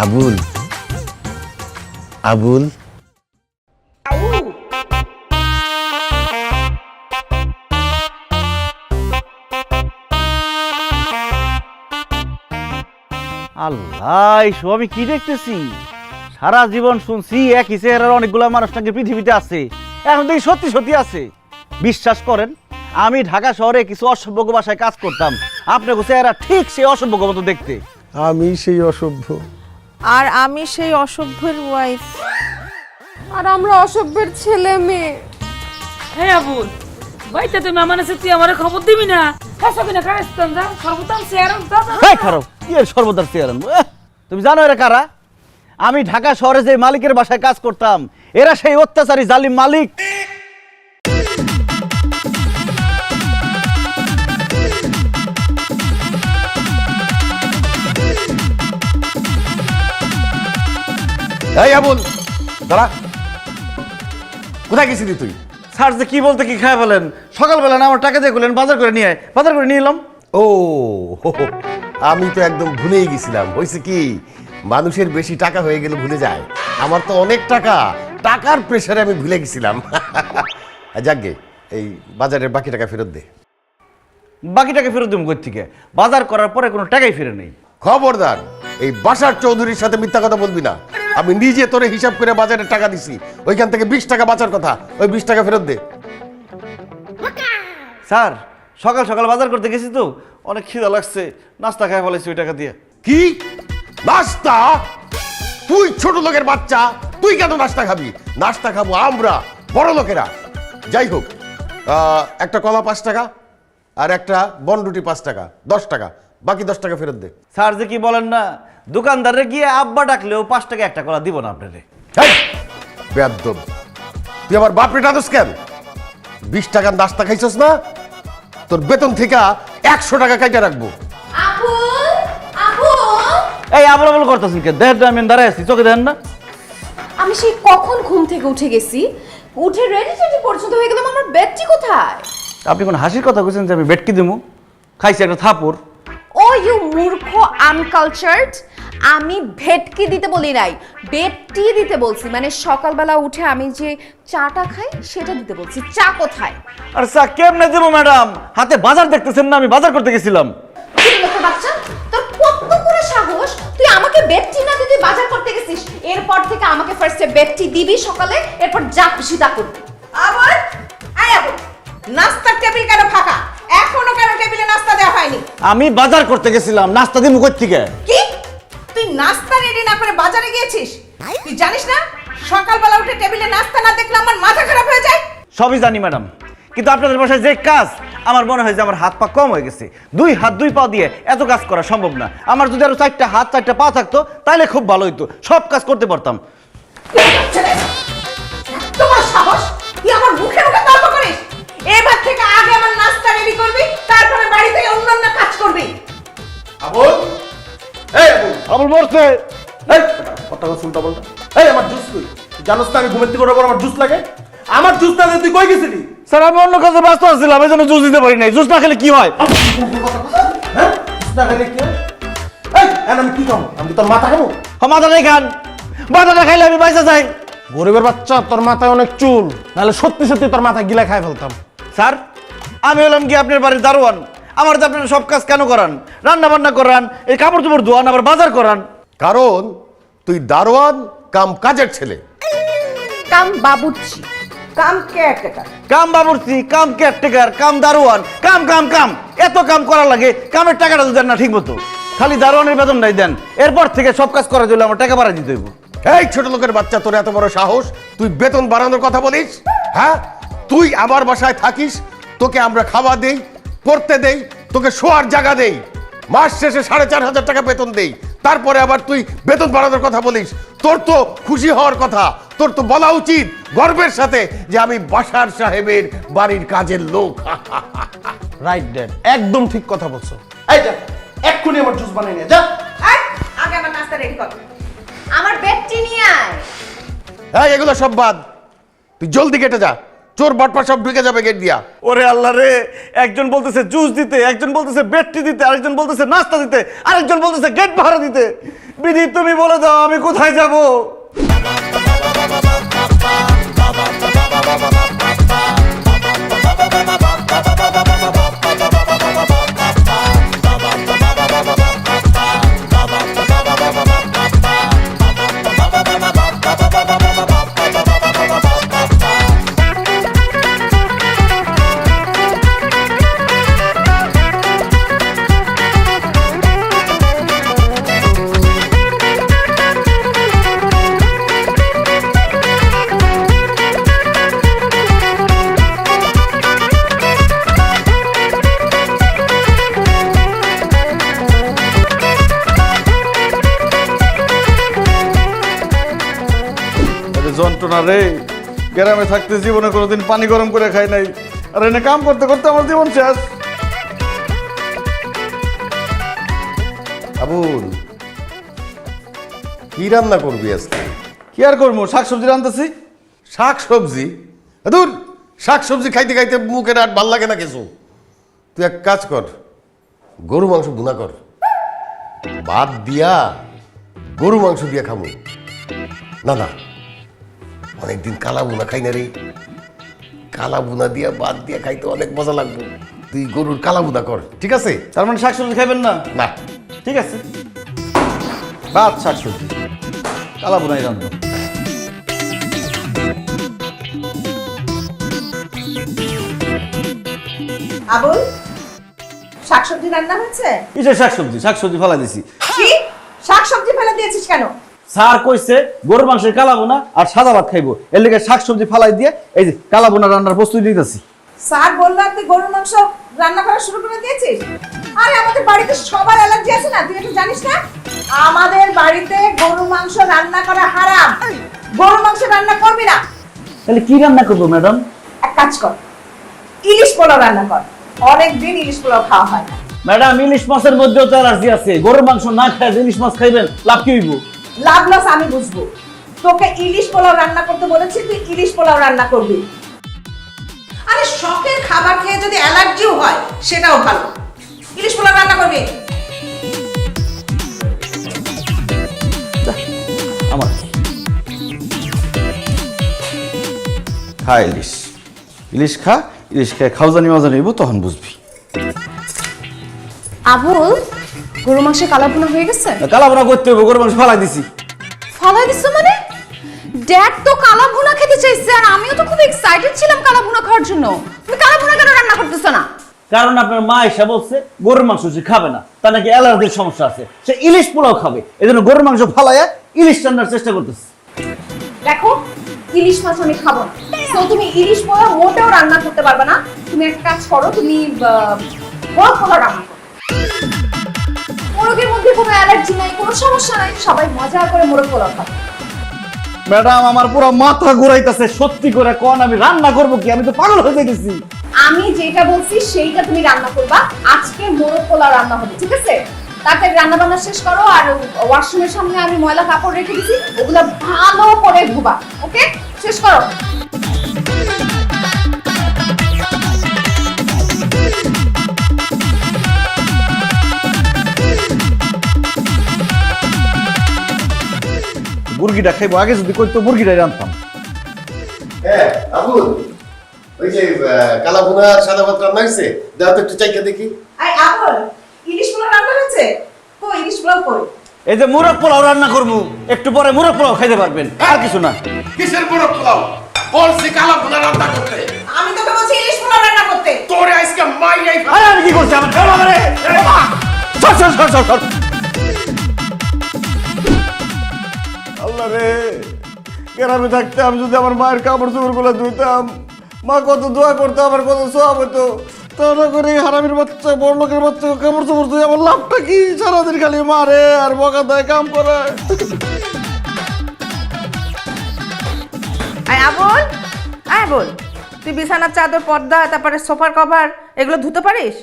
আবুল আবুল আল্লাহ, এসব আমি কি দেখতেছি? সারা জীবন শুনছি একই চেহারার অনেকগুলো মানুষ নাকি পৃথিবীতে আছে, এখন দেখি সত্যি সত্যি আছে। বিশ্বাস করেন, আমি ঢাকা শহরে কিছু অসভ্য বাসায় কাজ করতাম, আপনার চেহারা ঠিক সেই অসভ্য মতো দেখতে। আমি সেই অসভ্য, আর আমি সেই অসভ্যের ওয়াইফ, আর আমরা অসভ্যের ছেলে মেয়ে। হ্যাঁ আবুল, বাইতে তুই মেহমান আছে, তুই আমার খবর দিবি না? খাসবি না খাইস্তান যা সর্বদাম শেয়ার দাদা। এই খারাপ কি এর সর্বদার চেহারা? তুমি জানো এরা কারা? আমি ঢাকা শহরে যে মালিকের বাসায় কাজ করতাম, এরা সেই অত্যাচারী জালিম মালিক। এই আবুল দাঁড়া, কোথায় গেছিলি তুই? স্যার যে কি বলতে কি খায় বলেন, সকালবেলা না আমার টাকা দিয়ে গেলেন বাজার করে নিয়ে বাজার করে নিয়ে এলাম। ও হো, হো, আমি তো একদম ভুলেই গেছিলাম। হয়েছে কি, মানুষের বেশি টাকা হয়ে গেলে ভুলে যায়। আমার তো অনেক টাকা, টাকার প্রেশারে আমি ভুলে গেছিলাম। যাকগে, এই বাজারের বাকি টাকা ফেরত দে। বাকি টাকা ফেরত দেবো কই থেকে? বাজার করার পরে কোনো টাকাই ফিরে নেই। খবরদার এই বাসার চৌধুরীর সাথে মিথ্যা কথা বলবি না। আমি নিজে তোরে হিসাব করে বাজারে টাকা দিছি, ওইখান থেকে 20 টাকা বাঁচার কথা, ওই 20 টাকা ফেরত দে। স্যার, সকাল সকাল বাজার করতে গেছি তো, অনেক খিদা লাগছে, নাস্তা খাই ফেলেছি ওই টাকা দিয়ে। কি নাস্তা? তুই ছোট লোকের বাচ্চা, তুই কেন নাস্তা খাবি? নাস্তা খাবো আমরা বড় লোকেরা। যাই হোক, একটা কলা 5 টাকা আর একটা বনরুটি 5 টাকা, 10 টাকা, বাকি 10 টাকা ফেরত দে। স্যার যে কি বলেন না, দোকানদারে গিয়ে আব্বা ডাকলেও 5 টাকা একটা কলা দিব না আপনারে। বেয়াদব, তুই আমার বাপরে টাদস কেন? 20 টাকার নাস্তা খাইছস না, তোর বেতন থেকে 100 টাকা কাইটা রাখবো। এই আবল আবল করতেছেন কে? দেখেন আমি দাঁড়ায় আছি, চোখে দেখেন না? আমি সেই কখন ঘুম থেকে উঠে গেছি, উঠে রেডি টেডি পর্যন্ত হয়ে গেলাম, আমার বেডটি কোথায়? আপনি কোন হাসির কথা কইছেন যে আমি বেটকি দিমু? খাইছি একটা থাপুর। ও ইউ মূর্খ আনকালচারড, আমি ভেটকি দিতে বলি নাই, বেডটি দিতে বলছি। মানে সকালবেলা উঠে আমি যে চাটা খাই সেটা দিতে বলছি। চা কোথায়? আর চা কেমনে দেবো ম্যাডাম? হাতে বাজার দেখতেছেন না, আমি বাজার করতে গেছিলাম। বাচ্চা, তোর কত বড় সাহস, তুই আমাকে বেডটি না দিয়ে তুই বাজার করতে গেছিস। এরপর থেকে আমাকে ফার্স্টে বেডটি দিবি সকালে, এরপর যা খুশি তা করবি। আবার আয় আবু, নাস্তার টেবিল কেন ফাঁকা? এখনো কেন টেবিলে নাস্তা দেওয়া হয়নি? আমি বাজার করতে গেছিলাম, নাস্তা দিমু কই থেকে? কি তুই নাস্তা রেডি না করে বাজারে গিয়েছিস? তুই জানিস না সকালবেলা উঠে টেবিলে নাস্তা না দেখলে আমার মাথা খারাপ হয়ে যায়? সবই জানি ম্যাডাম, কিন্তু আপনাদের বাসায় যে কাজ, আমার মনে হয় যে আমার হাত পা কম হয়ে গেছে। 2 হাত 2 পা দিয়ে এত কাজ করা সম্ভব না। আমার যদি আরো 4টা হাত 4টা পা থাকতো তাহলে খুব ভালো হইতো, সব কাজ করতে পারতাম। তোমার সাহস, তুই আমার মুখে মুখে তর্ক করিস? এবার থেকে আগে আমার নাস্তা রেডি করবি, তারপরে বাড়ি থেকে অন্যান্য কাজ করবি। আবুল, এই আবুল, আবুল মরছে। এই কথা শুনতা বলতা। এই আমার জুস কই? জানোস না আমি ঘুমের থেকে ওঠার পর আমার জুস লাগে? আমার জুস না দিয়ে তুই কই গেছিলি? স্যার আমি অন্য কাজে ব্যস্ত ছিলাম, এই জন্য জুস দিতে পারি নাই। জুস না খেলে কি হয়? হ্যাঁ, জুস না খেলে কি হয়? এই আমি কি খাবো? আমি তোর মাথা খাবো? মাথাটাই খান, মাথাটা খাইলে আমি পয়সা চাই। গরিবের বাচ্চা, তোর মাথায় অনেক চুল, নাহলে সত্যি সত্যি তোর মাথা গিলা খাই ফেলতাম। স্যার, আমি হলাম কি আপনার বাড়ির দারোয়ান? আমার তো আপনারা সব কাজ কেন করান? রান্না বান্না করান, এই কাপড় চোপড় ধোয়ান, আবার বাজার করান। কারণ তুই দারোয়ান কাম কাজের ছেলে। কাম বাবুর্চি, কাম কেয়ারটেকার। কাম বাবুর্চি, কাম কেয়ারটেকার, কাম দারোয়ান, কাম কাম কাম, এত কাম করা লাগে, কামের টাকাটা তো দেন না ঠিক মতো। খালি দারোয়ানের বেতন নাই দেন, এরপর থেকে সব কাজ করার জন্য আমার টাকা বাড়াই দিতে হইব। এই ছোট লোকের বাচ্চা, তোর এত বড় সাহস, তুই বেতন বাড়ানোর কথা বলিস? হ্যাঁ, তুই আমার বাসায় থাকিস, তোকে আমরা খাওয়া দেই, পড়তে দেই, তোকে শোয়ার জায়গা দেই, মাস শেষে 4500 টাকা বেতন দেই, তারপরে আবার তুই বেতন বাড়ানোর কথা বলিস? তোর তো খুশি হওয়ার কথা, তোর তো বলা উচিত গর্বের সাথে যে আমি বাসার সাহেবের বাড়ির কাজের লোক। রাইট ড্যাড, একদম ঠিক কথা বলছো। এই যা, এক্ষুনি আমার জুস বানিয়ে নিয়ে যা। আয়, আগে আমার নাস্তা রেডি কর। আমার বেডটি নিয়ে আয়। হ্যাঁ, এগুলো সব বাদ, তুই জলদি কেটে যা। চোর বাটপা সব ঢুকে যাবে গেট দিয়া। ওরে আল্লাহ রে, একজন বলতেছে জুস দিতে, একজন বলতেছে বেডটি দিতে, আরেকজন বলতেছে নাস্তা দিতে, আরেকজন বলতেছে গেট ভাড়া দিতে। বিধি তুমি বলে দাও আমি কোথায় যাব? যন্ত্রণা রে, গ্রামে থাকতে জীবনে কোনোদিন পানি গরম করে খাই নাই, আর এনে কাম করতে করতে আমার জীবন শেষ। আবুল, কি রান্না করবি আজকে? কি আর করবো, শাকসবজি রান্তেছি। শাক সবজি? দূর, শাক সবজি খাইতে খাইতে মুখের আর ভাল লাগে না কিছু। তুই এক কাজ কর, গরু মাংস ভুনা কর, ভাত দিয়া গরু মাংস দিয়া খামু। না না, অনেকদিন কালা বুনা খাই না রে, কালা বুনা দিয়া ভাত দিয়া খাইতে অনেক মজা লাগবে। তুই গরুর কালা বুনা কর, ঠিক আছে? তার মানে শাকসবজি খাইবেন না? না, ঠিক আছে, ভাত শাকসবজি কালা বুনাই রান্না। আবুল, শাকসবজি রান্না হয়েছে? কিসের শাকসবজি? শাকসবজি ফেলাই দিছি। কি শাকসবজি ফেলে দিয়েছিস কেন? স্যার কইছে গরুর মাংসের কালা বোনা আর সাদা ভাত খাইবো, এর লেগে শাকসবজি ফালাই দিয়ে এই যে কালা বোনা রান্নার প্রস্তুতি দিতেছি। স্যার বললো তুই গরুর মাংস রান্না করা শুরু করে দিয়েছিস? আরে আমাদের বাড়িতে সবার অ্যালার্জি আছে না, তুই এটা জানিস না? আমাদের বাড়িতে গরুর মাংস রান্না করা হারাম। গরুর মাংস রান্না করবি না। তাহলে কি রান্না করবো ম্যাডাম? এক কাজ কর, ইলিশ পোলাও রান্না কর। অনেকদিন ইলিশ পোলাও খাওয়া হয় না। ম্যাডাম, ইলিশ মাছের মধ্যেও তো অ্যালার্জি আছে, গরুর মাংস না খায় ইলিশ মাছ খাইবেন, লাভ কি হইব? লাভ লস আমি বুঝবো। তোকে ইলিশ পোলাও রান্না করতে বলেছি, তুই ইলিশ পোলাও রান্না করবি। আরে শখের খাবার খেয়ে যদি অ্যালার্জিও হয় সেটাও ভালো। ইলিশ পোলাও রান্না করবি। আমার খা ইলিশ, ইলিশ খা, ইলিশ খায় খাওজানি মাজানি হইব, তখন বুঝবি। আবুল, গরু মাংসের কালা ভুনা হয়ে গেছে? কালা বোনা করতে হইব, গরুর মাংস ফালাই দিছি। ফালাই দিছো মানে? ড্যাড তো কালা ভুনা খেতে চাইছে, আর আমিও তো খুব এক্সাইটেড ছিলাম কালা ভুনা খাওয়ার জন্য। তুমি কালা ভুনা কেন রান্না করতেছো না? কারণ আপনার মা এসে বলছে গরুর মাংস সে খাবে না, তার নাকি অ্যালার্জির সমস্যা আছে, সে ইলিশ পোলাও খাবে, এই জন্য গরুর মাংস ফালাইয়া ইলিশ রান্নার চেষ্টা করতেছে। দেখো, ইলিশ মাছ আমি খাবো না, তো তুমি ইলিশ পোলাও মোটেও রান্না করতে পারবে না। তুমি একটা কাজ করো, তুমি মোরগ পোলাও রান্না করো। মোরগের মধ্যে কোনো অ্যালার্জি নাই, কোনো সমস্যা নাই, সবাই মজা করে মোরগ পোলাও খাবে। ম্যাডাম, আমার পুরো মাথা ঘুরাইতেছে, সত্যি করে কোন আমি রান্না করব কি? আমি তো পাগল হয়ে যাইতেছি। আমি যেটা বলছি সেইটা তুমি রান্না করবা। আজকে মোরগ পোলাও রান্না হবে, ঠিক আছে? তাড়াতাড়ি রান্না বান্না শেষ করো, আর ওয়াশরুমের সামনে আমি ময়লা কাপড় রেখে দিছি, ওগুলো ভালো করে ধুবা। ওকে, শেষ করো। মুরগিটা খাইবো, আগে যদি কইতো মুরগিটাই রান্তাম। হ্যাঁ আবুল, ওই যে কালা ভুনা আর সাদা ভাত রান্না হয়েছে, দাও তো একটু চাইকে দেখি। আই আবুল, ইলিশ পোলাও রান্না হয়েছে? কই ইলিশ পোলাও কই? এই যে মুরগ পোলাও রান্না করবো, একটু পরে মুরগ পোলাও খাইতে পারবেন, আর কিছু না। কিসের বড় পোলাও? বলছি কালা ভুনা রান্না করতে। আমি তোকে বলছি ইলিশ পোলাও রান্না করতে। তোরে আজকে মাইরাই আরে আমি কি করছি? আমার খাওয়া রে, সর সর সর সর সর। আল্লাহ রে, গ্রামে থাকতে আমি যদি আমার মায়ের কাপড় চোপড় গুলো ধুইতাম, মা কত দোয়া করতো, আমার কত সব হতো। তাহলে করে হারামির বাচ্চা, বড় লোকের বাচ্চা কাপড় চোপড় ধুই, আমার লাভটা কি? সারাদিন খালি মারে আর বকা দেয়, কাম করে। আই আবুল, আই আবুল, তুই বিছানার চাদর, পর্দা, তারপরে সোফার কভার এগুলো ধুতে পারিস?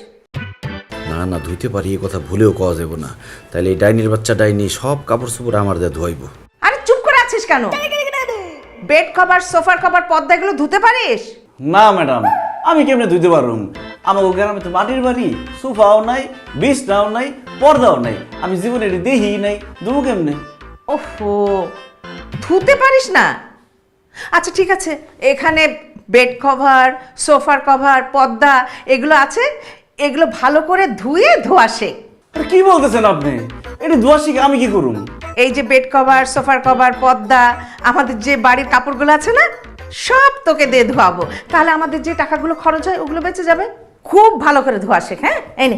না না, ধুইতে পারি, এই কথা ভুলেও কওয়া যাব না। তাহলে এই ডাইনির বাচ্চা ডাইনি সব কাপড় চোপড় আমার দিয়ে ধোয়াইব। আরে চুপ করে আছিস কেন? বেড কভার, সোফার কভার, পর্দা এগুলো ধুতে পারিস? না ম্যাডাম, আমি কেমনে ধুইতে পারুম? আমাকে গ্রামে তো মাটির বাড়ি, সোফাও নাই, বিছনাও নাই, পর্দাও নাই। আমি জীবনে এটি দেখি নাই, ধুবো কেমনে? ওহো, ধুতে পারিস না? আচ্ছা ঠিক আছে, এখানে বেড কভার, সোফার কভার, পর্দা এগুলো আছে, এগুলো ভালো করে ধুয়ে ধোয়া শেখ। আরে কি বলতেছেন আপনি? এটি ধোয়া শিখে আমি কি করুম? এই যে বেড কভার, সোফার কভার, পর্দা, আমাদের যে বাড়ির কাপড়গুলো আছে না, সব তোকে দিয়ে ধোয়াবো। তাহলে আমাদের যে টাকাগুলো খরচ হয় ওগুলো বেঁচে যাবে। খুব ভালো করে ধোয়া শেখ, হ্যাঁ? এই নে।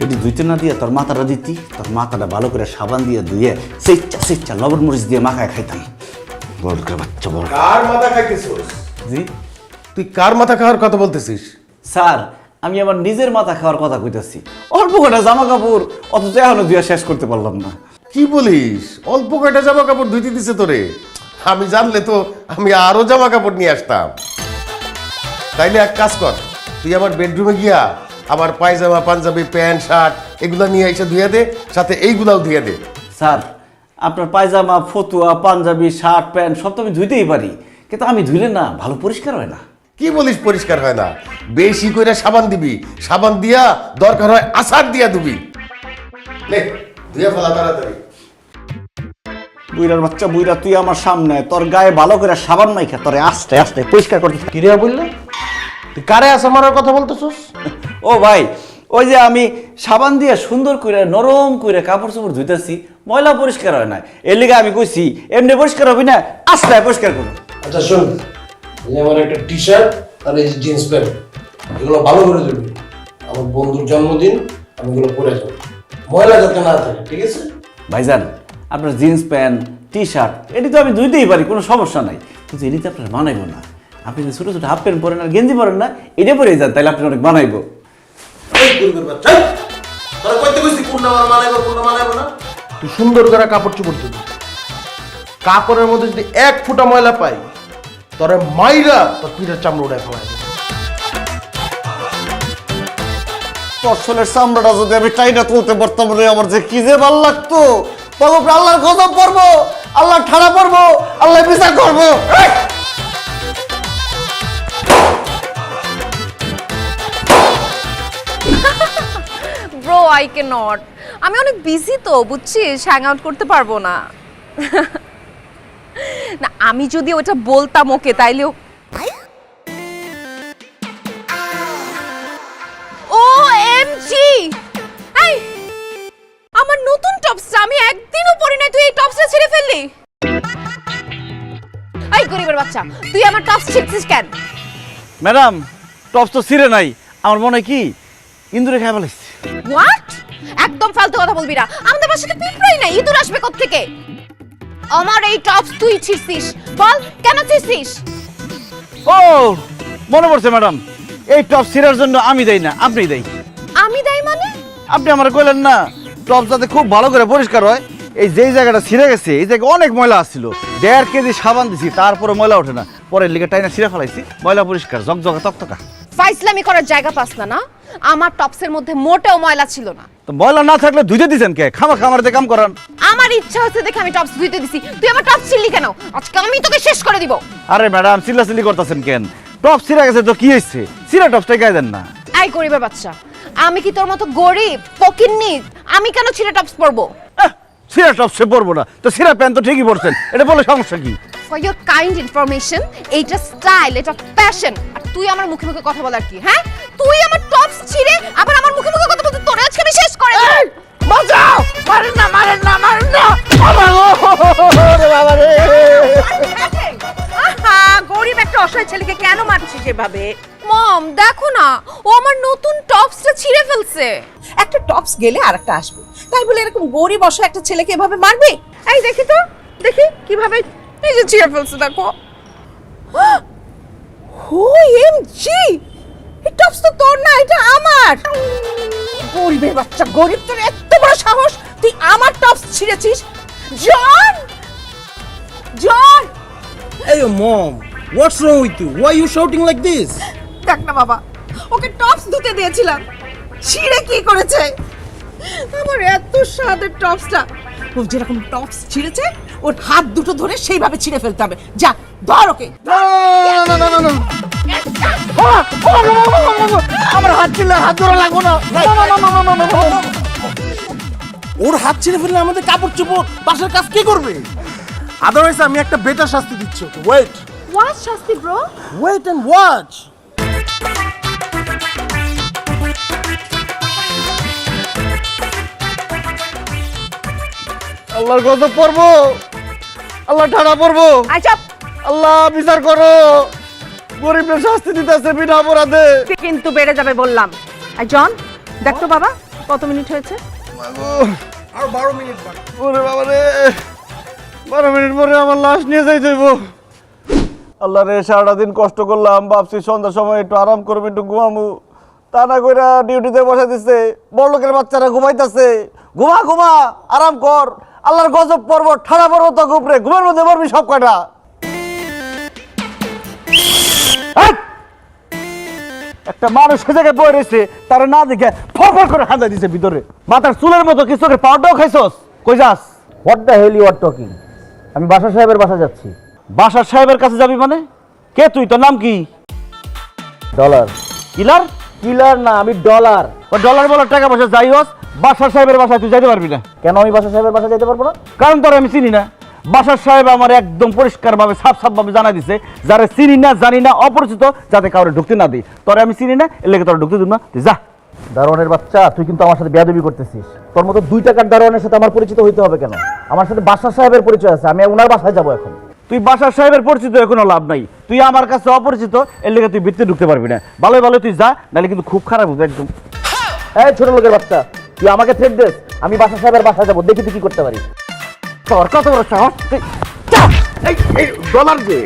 এটি ধুইতে না দিয়ে তোর মাথাটা দিতি, তোর মাথাটা ভালো করে সাবান দিয়ে ধুয়ে সেচ্চা লবণ মরিচ দিয়ে মাখায় খাইতাম। বড় করে বাচ্চা বড়। কার মাথা খাইতেছিস? জি তুই কার মাথা খাওয়ার কথা বলতেছিস? স্যার, আমি আমার নিজের মাথা খাওয়ার কথা কইতাছি। অল্প কটা জামা কাপড় অথচ এখনো ধুয়ে শেষ করতে পারলাম না। কি বলিস? অল্প কয়টা জামা কাপড় ধুইতে দিছে তোরে? আমি জানলে তো আমি আরো জামা কাপড় নিয়ে আসতাম। তাইলে এক কাজ কর, তুই আমার বেডরুমে গিয়া আমার পায়জামা, পাঞ্জাবি, প্যান্ট, শার্ট এগুলা নিয়ে এসে ধুয়ে দে, সাথে এইগুলাও ধুয়ে দে। স্যার, আপনার পায়জামা, ফতুয়া, পাঞ্জাবি, শার্ট, প্যান্ট সব তো আমি ধুইতেই পারি, কিন্তু আমি ধুইলে না ভালো পরিষ্কার হয় না। কি বলিস পরিষ্কার হয় না? বেশি করে সাবান দিবি, সাবান দিয়া দরকার হয় আসার দিয়া দিবি। নে ধুয়ে ফেলা তাড়াতাড়ি। বুইরার বাচ্চা বুইরা, তুই আমার সামনে তোর গায়ে ভালো করে সাবান মাইখা তোরে আস্তে আস্তে পরিষ্কার করতে। কিরিয়া বললে তুই কারে আসা মারার কথা বলতেছস? ও ভাই, ওই যে আমি সাবান দিয়ে সুন্দর করে নরম করে কাপড় চোপড় ধুইতেছি, ময়লা পরিষ্কার হয় না। এর লিগে আমি কইছি এমনি পরিষ্কার হবি না, আস্তে পরিষ্কার করুন। আচ্ছা শোন, এই যে আমার একটা টি শার্ট আর এই যে জিন্স প্যান্ট, এগুলো ভালো করে ধুবি। আমার বন্ধুর জন্মদিন, আমি এগুলো পরে যাবো, ময়লা যাতে না থাকে, ঠিক আছে? ভাইজান, আপনার জিন্স প্যান্ট, টি শার্ট এটি তো আমি ধুইতেই পারি, কোনো সমস্যা নাই, কিন্তু এটিতে আপনার মানাইব না। আপনি যে ছোটো ছোটো হাফ প্যান্ট পরেন আর গেঞ্জি পরেন না, এটা পরেই যান, তাহলে আপনি অনেক মানাইব। এই গরিবের বাচ্চা, তোরা কইতে কইছি কোনটা আমার মানাইবো কোনটা মানাইবো না? তুই সুন্দর করে কাপড় চোপড় ধুবি। কাপড়ের মধ্যে যদি এক ফুটা ময়লা পাই, তোরে মাইরা তোর পিঠের চামড়া উড়ায় ফেলাই দেব। ফসলের চামড়াটা যদি আমি টাইনা তুলতে পারতাম রে, আমার যে কি যে ভালো লাগতো। তবে আল্লাহর গজব পড়বো, আল্লাহ ঠাড়া পড়বো, আল্লাহ বিচার করবো। Bro, I can not. আমি অনেক বিজি তো, বুঝছিস, হ্যাং আউট করতে পারবো না। না, আমি যদি ওটা বলতাম ওকে, তাইলেও OMG! এই, আমার নতুন টপসটা আমি একদিনও পরি নাই, তুই এই টপসটা ছিঁড়ে ফেললি? এই গরিবের বাচ্চা, তুই আমার টপস ছিঁড়ছিস কেন? ম্যাডাম, টপস তো ছিঁড়ে নাই, আমার মনে হয় কি ইন্দুরে খাই ফেলাইছে। হোয়াট? একদম ফালতু কথা বলবি না। আমাদের বাসাতে পিঁপড়াই নাই, ইঁদুর আসবে কোত্থেকে? আমার এই টপস তুই ছিঁড়ছিস, বল কেন ছিঁড়ছিস? ও মনে পড়ছে ম্যাডাম, এই টপস ছিঁড়ার জন্য আমি দেই না, আপনি দেই। আমি দেই মানে? আপনি আমার কইলেন না টপস যাতে খুব ভালো করে পরিষ্কার হয়। এই যেই জায়গাটা ছিঁড়ে গেছে, এই জায়গায় অনেক ময়লা আসছিল, 1.5 কেজি সাবান দিছি, তারপরে ময়লা ওঠে না, পরে লিগে টাইনা ছিঁড়ে ফেলাইছি, ময়লা পরিষ্কার ঝকঝকা তকতকা। ফাইজলামি করার জায়গা পাস না না? আমার টপসের মধ্যে মোটেও ময়লা ছিল না। তো ময়লা না থাকলে ধুইতে দিছেন কে? খামা খামার দিয়ে কাম করান। আমার ইচ্ছা হচ্ছে দেখে আমি টপস ধুইতে দিছি, তুই আমার টপস ছিড়লি কেন? আজকে আমি তোকে শেষ করে দিব। আরে ম্যাডাম, চিল্লাচিল্লি করতেছেন কেন? টপস ছিঁড়ে গেছে তো কি হয়েছে? ছিঁড়া টপসটাই গায়ে দেন না। এই গরিবের বাচ্চা, আমি কি তোর মতো গরিব ফকিন্নি? আমি কেন ছিঁড়ে টপস পরবো? ছিঁড়া টপসে পরবো না তো ছিঁড়া প্যান্ট তো ঠিকই পরছেন, এটা বলে সমস্যা কি? ফর ইওর কাইন্ড ইনফরমেশন, এইটা স্টাইল, এটা ফ্যাশন। আর তুই আমার মুখে মুখে কথা বলার কি? হ্যাঁ, তুই আমার টপস ছিঁড়ে আবার আমার মুখে মুখে কথা বলতে, তোরে আজকে আমি শেষ করে দেব। বাঁচাও! মারেন না, মারেন না, মারেন না! বাবা গো! ওরে বাবা রে! আহা, গরিব একটা অসহায় ছেলেকে কেন মারছিস এভাবে? মম, দেখো না, ও আমার নতুন টপসটা ছিঁড়ে ফেলছে। একটা টপস গেলে আরেকটা আসবে, তাই বলে এরকম গরিব অসহায় একটা ছেলেকে এভাবে মারবে? এই দেখি তো, দেখি কিভাবে এই যে ছিঁড়ে ফেলছে, দেখো। OMG! এই টপস তো তোর না, এটা আমার। গরিবের বাচ্চা, গরিব, তোর এত বড় সাহস, তুই আমার tops ছিঁড়েছিস? John! John! Hey mom, what's wrong with you? Why are you shouting like this? দেখ না বাবা, ওকে টপস ধুতে দিয়েছিলাম, ছিঁড়ে কি করেছে? আমার এত স্বাদের টপসটা, ও যেরকম টপস ছিঁড়েছে ওর হাত দুটো ধরে সেইভাবে ছিঁড়ে ফেলতে হবে। যা ধর ওকে। আমার হাত ছিল, হাত ধরা লাগবো না। ওর হাত ছিঁড়ে ফেললে আমাদের কাপড় চোপড় বাসার কাজ কে করবে? আদারওয়াইজ আমি একটা বেটার শাস্তি দিচ্ছি ওকে। ওয়েট হোয়াট শাস্তি ব্রো? Wait and watch. আল্লাহর গজব পড়বো, আল্লাহ ঠাড়া পড়বো। আচ্ছা আল্লাহ বিচার করো, গরিবের শাস্তি দিতেছে বিনা অপরাধে। কিন্তু বেড়ে যাবে বললাম। আর জন দেখ তো বাবা কত মিনিট হয়েছে? আর 12 মিনিট বাকি। ওরে বাবা রে, 12 মিনিট পরে আমার লাশ নিয়ে যাই যাইব। আল্লাহ রে, সারাটা দিন কষ্ট করলাম, ভাবছি সন্ধ্যার সময় একটু আরাম করবো, একটু ঘুমামু, তা না কইরা ডিউটিতে বসে দিচ্ছে। বড় লোকের বাচ্চারা ঘুমাইতেছে, ঘুমা ঘুমা আরাম কর। আল্লাহর গজব পর্ব ঠাড়া পর্ব তো উপরে, ঘুমের মধ্যে পড়বি সব কয়টা। একটা মানুষ সে জায়গায় বয়ে রয়েছে, তারা না দেখে ফরফর করে হাঁদা দিছে ভিতরে। মাথার চুলের মতো কিছু পাউডারও খাইছস? কই যাস? What the hell you are talking? আমি বাসার সাহেবের বাসা যাচ্ছি। বাসার সাহেবের কাছে যাবি মানে? কে তুই? তোর নাম কি? ডলার। কিলার? কিলার না, আমি ডলার। ও ডলার বলার টাকা পয়সা যাই হোস, বাসার সাহেবের বাসায় তুই যাইতে পারবি না। কেন আমি বাসার সাহেবের বাসায় যাইতে পারবো না? কারণ তোর আমি চিনি না। বাসার সাহেব আমার একদম পরিষ্কারভাবে সাফ ভাবে জানাই দিছে, যারা চিনি না জানি না অপরিচিত যাতে কাউরে ঢুকতে না দিই। তোরে আমি চিনি না, এর লেগে তোরা ঢুকতে দিব না। তুই যা। দারোয়ানের বাচ্চা, তুই কিন্তু আমার সাথে বেয়াদবি করতেছিস। তোর মতো 2 টাকার দারোয়ানের সাথে আমার পরিচিত হইতে হবে কেন? আমার সাথে বাসার সাহেবের পরিচয় আছে, আমি ওনার বাসায় যাবো এখন। তুই বাসার সাহেবের পরিচিত এখনো লাভ নাই, তুই আমার কাছে অপরিচিত, এর লেগে তুই ভিতরে ঢুকতে পারবি না। ভালো ভালো তুই যা, নাহলে কিন্তু খুব খারাপ হবে একদম। এই ছোট লোকের বাচ্চা, তুই আমাকে থ্রেট দিস, আমি বাসার সাহেবের বাসায় যাবো, দেখি তুই কি করতে পারিস। তোর কত বড় সাহস! ডলার যে,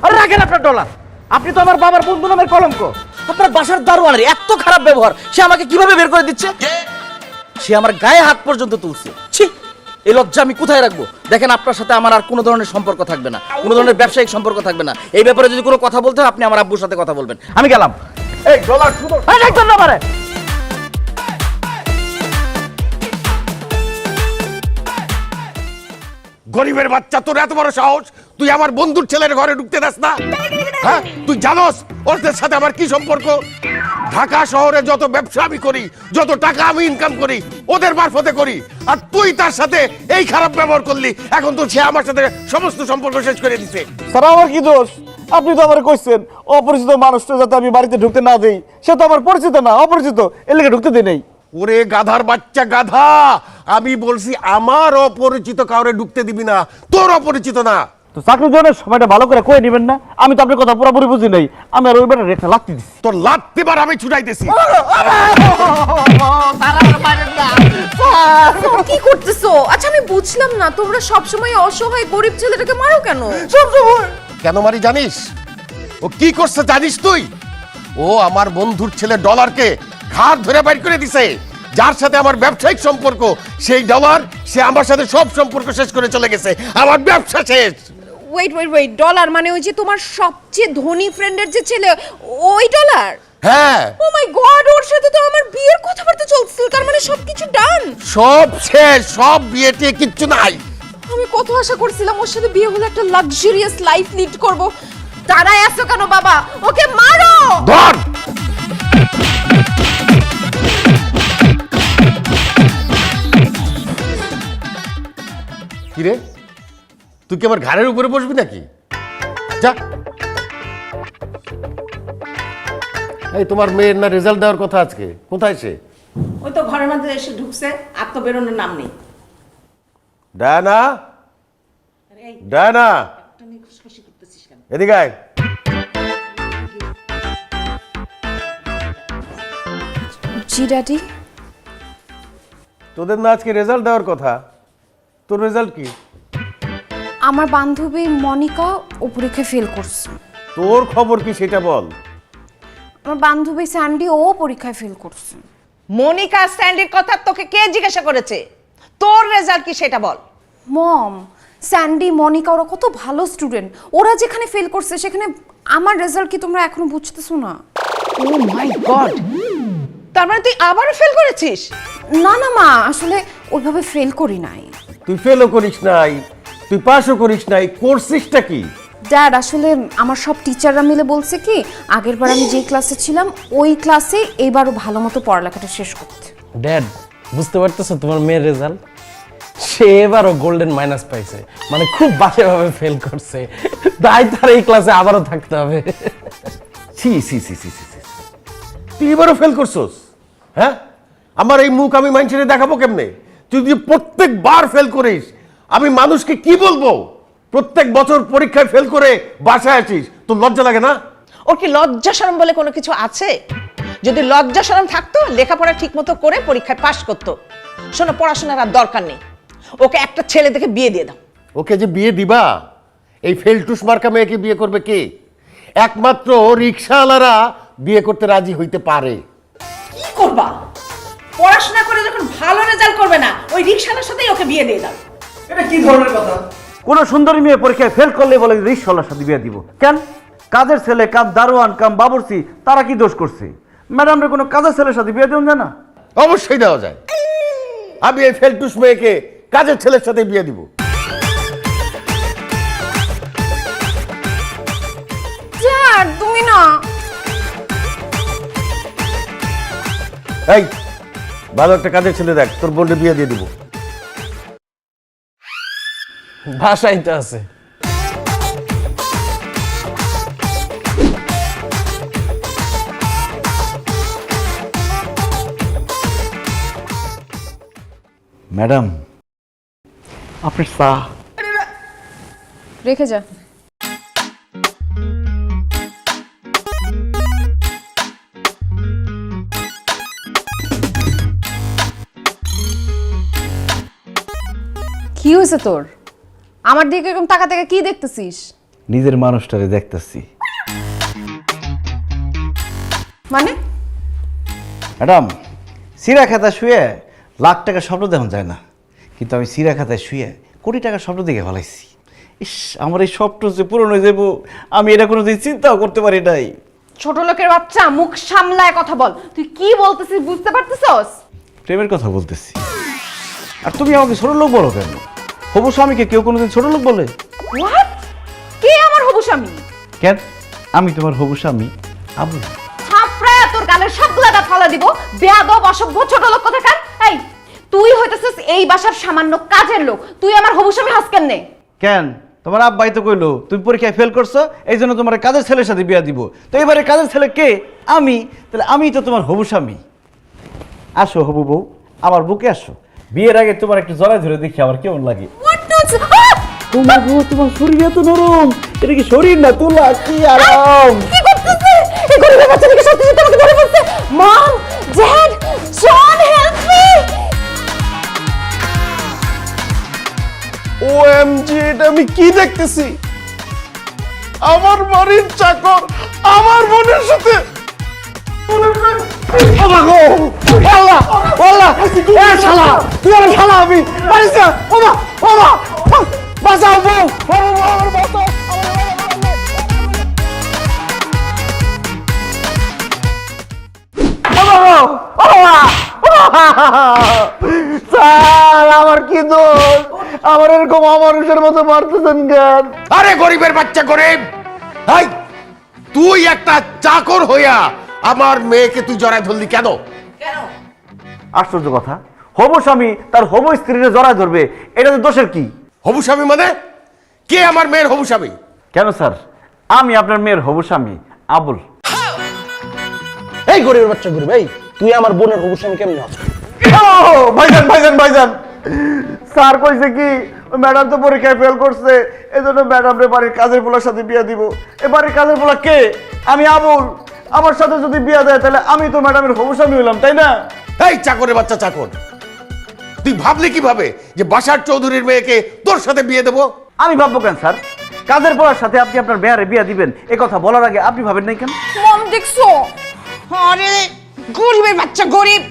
আরে রাখেন আপনার ডলার। আপনি তো আমার বাবার বন্ধু নামের কলঙ্ক। আপনার বাসার দারোয়ানের এত খারাপ ব্যবহার, সে আমাকে কিভাবে বের করে দিচ্ছে? সে আমার গায়ে হাত পর্যন্ত তুলছে। ছি, এই লজ্জা আমি কোথায় রাখবো? দেখেন, আপনার সাথে আমার আর কোনো ধরনের সম্পর্ক থাকবে না, কোনো ধরনের ব্যবসায়িক সম্পর্ক থাকবে না। এই ব্যাপারে যদি কোনো কথা বলতে হয়, আপনি আমার আব্বুর সাথে কথা বলবেন। আমি গেলাম। এই ডলার শুধু না পারে। গরিবের বাচ্চা, তোর এত বড় সাহস, তুই আমার বন্ধুর ছেলের ঘরে ঢুকতে দাস না? হ্যাঁ, তুই জানোস ওদের সাথে আমার কি সম্পর্ক? ঢাকা শহরে যত ব্যবসা আমি করি, যত টাকা আমি ইনকাম করি, ওদের মারফতে করি। আর তুই তার সাথে এই খারাপ ব্যবহার করলি, এখন তো সে আমার সাথে সমস্ত সম্পর্ক শেষ করে দিছে। স্যার, আমার কি দোষ? আপনি তো আমার কইছেন অপরিচিত মানুষটা যাতে আমি বাড়িতে ঢুকতে না দেই। সে তো আমার পরিচিত না, অপরিচিত, এর লেগে ঢুকতে দিই নাই। ওরে গাধার বাচ্চা গাধা, আমি বলছি আমার অপরিচিত কাউরে ঢুকতে দিবি না, তোর অপরিচিত না। তো চাকরির জন্য সময়টা ভালো করে কয়ে নেবেন না? আমি তো আপনার কথা পুরোপুরি বুঝি নাই, আমি আর ওই বেটা রেখা লাগতে দিচ্ছি। তোর লাত্তি বার আমি ছুটাইতেছি। কি করতেছো? আচ্ছা আমি বুঝলাম না, তোমরা সবসময় অসহায় গরিব ছেলেটাকে মারো কেন? কেন মারি জানিস? ও কি করছে জানিস তুই? ও আমার বন্ধুর ছেলে ডলারকে ঘাট ধরে বাইর করে দিছে। যার সাথে আমার ব্যবসায়িক সম্পর্ক, সেই ডলার সে আমার সাথে সব সম্পর্ক শেষ করে চলে গেছে। আমার ব্যবসা শেষ। ওয়েট, ডলার মানে ওই যে তোমার সবচেয়ে ধনী ফ্রেন্ডের যে ছেলে, ওই ডলার? হ্যাঁ। ও মাই গড, ওর সাথে তো আমার বিয়ের কথাবার্তা চলছিল, তার মানে সবকিছু ডান। সব শেষ, সব বিয়েতে কিচ্ছু নাই। আমি কত আশা করছিলাম ওর সাথে বিয়ে হলে একটা লাক্সারিয়াস লাইফ লিড করব। দাঁড়ায় আছো কেন বাবা? ওকে মারো। ধর। কিরে, তুই কি আমার ঘাড়ের উপরে বসবি নাকি? যা। এই তোমার মেয়ের না রেজাল্ট দেওয়ার কথা আজকে, কোথায় সে? ওই তো ঘরের মধ্যে এসে ঢুকছে, আর তো বেরোনোর নাম নেই। ডায়না, ডায়না, এদিকে আয়। জি ড্যাডি। তোদের না আজকে রেজাল্ট দেওয়ার কথা, তোর রেজাল্ট কি? আমার বান্ধবী মনিকা ও পরীক্ষায় ফেল করছে। তোর খবর কি সেটা বল। আমার বান্ধবী স্যান্ডি ও পরীক্ষায় ফেল করছে। মনিকা স্যান্ডির কথা তোকে কে জিজ্ঞাসা করেছে? তোর রেজাল্ট কি সেটা বল। মম, স্যান্ডি মনিকা ওরা কত ভালো স্টুডেন্ট, ওরা যেখানে ফেল করছে সেখানে আমার রেজাল্ট কি তোমরা এখনো বুঝতেছো না? ও মাই গড, তার মানে তুই আবারও ফেল করেছিস? না না মা, আসলে ওইভাবে ফেল করি নাই। তুই ফেলও করিস নাই, তুই পাশও করিস নাই, করছিসটা কি? ড্যাড আসলে আমার সব টিচাররা মিলে বলছে কি আগেরবার আমি যে ক্লাসে ছিলাম ওই ক্লাসে এবারও ভালো মতো পড়ালেখাটা শেষ করতে। ড্যাড বুঝতে পারতেছো তোমার মেয়ের রেজাল্ট? সে এবারও গোল্ডেন মাইনাস পাইছে, মানে খুব বাজেভাবে ফেল করছে, তাই তার এই ক্লাসে আবারও থাকতে হবে। C C C C C C. তুই এবারও ফেল করছস? হ্যাঁ, আমার এই মুখ আমি মানুষের দেখাবো কেমনে? তুই যদি প্রত্যেকবার ফেল করিস আমি মানুষকে কি বলবো? প্রত্যেক বছর পরীক্ষায় ফেল করে বাসায় আসিস, তোর লজ্জা লাগে না? ওর কি লজ্জা শরম বলে কোনো কিছু আছে? যদি লজ্জা শরম থাকতো লেখাপড়া ঠিক মতো করে পরীক্ষায় পাশ করতো। শোনো, পড়াশোনার আর দরকার নেই, ওকে একটা ছেলে দেখে বিয়ে দিয়ে দাও। ওকে যে বিয়ে দিবা, এই ফেলটুস মার্কা মেয়েকে বিয়ে করবে কে? একমাত্র রিক্সাওয়ালারা বিয়ে করতে রাজি হইতে পারে। কি করবা? পড়াশোনা করে যখন ভালো রেজাল্ট করবে না, ওই রিকশালার সাথেই ওকে বিয়ে দিয়ে দাও। এটা কি ধরনের কথা? কোনো সুন্দরী মেয়ে পরীক্ষায় ফেল করলে বলে রিক্সাওয়ালার সাথে বিয়ে দিব কেন? কাজের ছেলে, কাম দারোয়ান, কাম বাবুর্চি, তারা কি দোষ করছে? ম্যাডাম রে কোনো কাজের ছেলের সাথে বিয়ে দেওয়া যায় না? অবশ্যই দেওয়া যায়। আমি এই ফেলটুস মেয়েকে কাজের ছেলের সাথে বিয়ে দিব। ড্যাড তুমি না। এই ভালো একটা কাজের ছেলে দেখ, তোর বোনকে বিয়ে দিয়ে দিব। ভাষাই তো আছে। ম্যাডাম আপনার চা। রেখে যা। কি হয়েছে তোর? আমার দিকে এরকম তাকা তাকা কি দেখতেছিস? নিজের মানুষটারে দেখতেছি। মানে ম্যাডাম, সিরা খাতা শুয়ে লাখ টাকা স্বপ্ন দেখা যায় না, কিন্তু আমি সিরা খাতায় শুয়ে কোটি টাকার স্বপ্ন দেখে ফেলাইছি। ইস, আমার এই স্বপ্ন যে পূরণ হয়ে যাবো আমি এটা কোনোদিন চিন্তাও করতে পারি নাই। ছোট লোকের বাচ্চা, মুখ সামলায় কথা বল। তুই কি বলতেছিস বুঝতে পারতেছস? প্রেমের কথা বলতেছি। আর তুমি আমাকে ছোট লোক বলো কেন? হবু স্বামীকে কেউ কোনোদিন ছোট লোক বলে? হোয়াট? কে আমার হবু স্বামী? কেন? আমি তোমার হবু স্বামী আবু। থাপড়ায় তোর গালের সবগুলা দাঁত ফালা দিব। বেয়াদব, অসভ্য, ছোট লোক কোথাকার। এই তুই হইতেছিস এই বাসার সামান্য কাজের লোক, তুই আমার হবু স্বামী হাস কেমনে? কেন? তোমার আব্বাই তো কইলো তুমি পরীক্ষায় ফেল করছো, এই জন্য তোমার কাজের ছেলের সাথে বিয়া দিব। তো এবারে কাজের ছেলে কে? আমি। তাহলে আমি তো তোমার হবু স্বামী। আসো হবু বউ, আমার বুকে আসো। বিয়ের আগে তোমার একটু জড়াই ধরে দেখি আমার কেমন লাগে। তোমার বউ, তোমার শরীর এত নরম, এটা কি শরীর না তুলা? কি আরাম! কি করতেছে? এই গরিবের বাচ্চাটাকে সত্যি সত্যি আমাকে ধরে ফেলছে। মম, ড্যাড, জন, হেল্প মি! OMG, এটা আমি কি দেখতেছি? আমার বাড়ির চাকর আমার বোনের সাথে আমার কি দোষ? আমার এরকম অমানুষের মতো মারতেছেন কেন? আরে গরিবের বাচ্চা গরিব! হাই, তুই একটা চাকর হইয়া আমার মেয়েকে তুই জড়ায় ধরলি কেন? আশ্চর্য কথা, হবু স্বামী তার হবু স্ত্রীরে জড়ায় ধরবে, এটা তো দোষের কি? হবু স্বামী মানে? কে আমার মেয়ের হবু স্বামী? কেন স্যার, আমি আপনার মেয়ের হবু স্বামী আবুল। এই গরিবের বাচ্চা গরিব, এই তুই আমার বোনের হবু স্বামী কেমন আছিস? ভাইজান ভাইজান ভাইজান, স্যার কইছে কি ম্যাডাম তো পরীক্ষায় ফেল করছে, এজন্য ম্যাডাম রে বাড়ির কাজের পোলার সাথে বিয়ে দিব। এ বাড়ির কাজের পোলা কে? আমি আবুল। আমার সাথে যদি বিয়ে দেয় তাহলে আমি তো ম্যাডামের হবু স্বামী হইলাম, তাই না? এই চাকরের বাচ্চা চাকর, তুই ভাবলি কিভাবে যে বাসার চৌধুরীর মেয়েকে তোর সাথে বিয়ে দেবো? আমি ভাববো কেন স্যার? কাজের পোলার সাথে আপনি আপনার মেয়ারে বিয়ে দিবেন, এ কথা বলার আগে আপনি ভাবেন নাই কেন? মম দেখছো? আরে গরিবের বাচ্চা গরিব,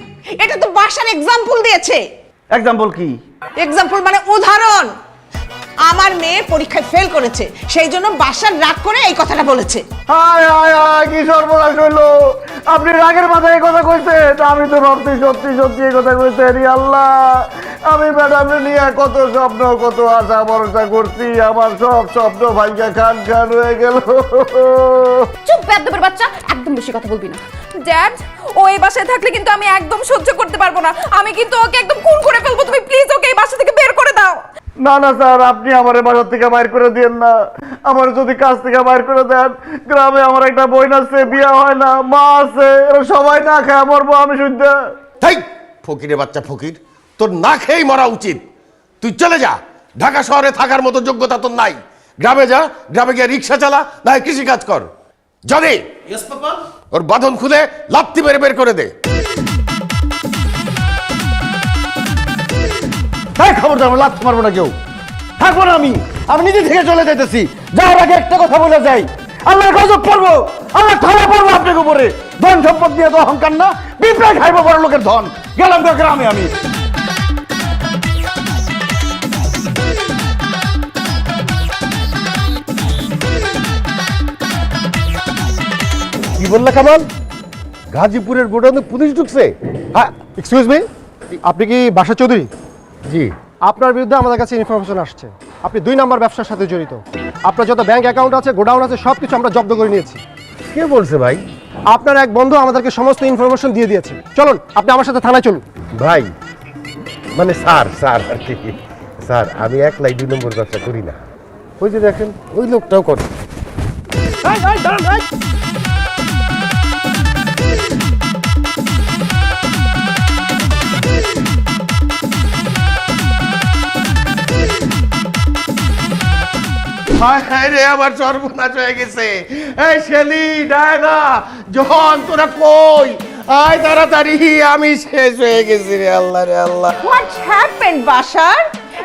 এটা তো বাসার এক্সাম্পল দিয়েছে। এক্সাম্পল কি? এক্সাম্পল মানে উদাহরণ। আমার মেয়ে পরীক্ষায় ফেল করেছে, সেই জন্য বাসার রাগ করে এই কথাটা বলেছে। হায় হায় হায়, কি সর্বনাশ হইলো! আপনি রাগের মাথায় এই কথা কইছেন? আমি তো ভাবছি সত্যি সত্যি এই কথা কইছেন। আল্লাহ, আমি ম্যাডাম নিয়ে কত স্বপ্ন কত আশা ভরসা করছি, আমার সব স্বপ্ন ভাইয়া খান খান হয়ে গেল। চুপ বেয়াদবের বাচ্চা, একদম বেশি কথা বলবি না। ড্যাড, ও এই বাসায় থাকলে কিন্তু আমি একদম সহ্য করতে পারবো না। আমি কিন্তু ওকে একদম খুন করে ফেলবো। তুমি প্লিজ ওকে এই বাসা থেকে বের করে দাও। না না স্যার, আপনি আমার বাসা থেকে বাইর করে দিয়েন না। আমার যদি কাজ থেকে বাইর করে দেন, গ্রামে আমার একটা বোন আছে, বিয়ে হয় না, মা আছে, এরা সবাই না খায় মরবো আমি শুদ্ধ। তাই ফকিরে বাচ্চা ফকির, তোর না খেয়েই মরা উচিত। তুই চলে যা, ঢাকা শহরে থাকার মতো যোগ্যতা তোর নাই। গ্রামে যা, গ্রামে গিয়ে রিক্সা চালা, না হয় কৃষি কাজ কর। জানি ওর বাঁধন খুলে লাপ্তি মেরে বের করে দে। তাই খবরদার, আমি লাথি মারবো না কেউ, থাকবো না আমি নিজে থেকে চলে যাইতেছি। যাওয়ার আগে একটা কথা বলে যাই, আল্লাহর গজব পড়বো, আল্লাহ ধরা পড়বো আপনার উপরে। ধন সম্পদ দিয়ে তো অহংকার না, পিঁপড়ে খাইবো বড় লোকের ধন। গেলাম তো গ্রামে আমি। কি বললে কামাল? গাজীপুরের গোডাউনে পুলিশ ঢুকছে? হ্যাঁ, এক্সকিউজ মি, আপনি কি বাসা চৌধুরী? জি। আপনার বিরুদ্ধে আমাদের কাছে ইনফরমেশন আসছে আপনি 2 নম্বর ব্যবসার সাথে জড়িত। আপনার যত ব্যাংক অ্যাকাউন্ট আছে, গোডাউন আছে, সব কিছু আমরা জব্দ করে নিয়েছি। কে বলছে ভাই? আপনার এক বন্ধু আমাদেরকে সমস্ত ইনফরমেশন দিয়ে দিয়েছে। চলুন, আপনি আমার সাথে থানায় চলুন। ভাই মানে স্যার আর কি স্যার, আমি একলাই 2 নম্বর ব্যবসা করি না। ওই যে দেখেন, ওই লোকটাও করে। রে আমার সর্বনাশ হয়ে গেছে। এই শেলি, ডায়না, জন, তোরা কই? আয় তাড়াতাড়ি, আমি শেষ হয়ে গেছি রে আল্লাহ রে আল্লাহ। হোয়াট হ্যাপেন্ড বাসার?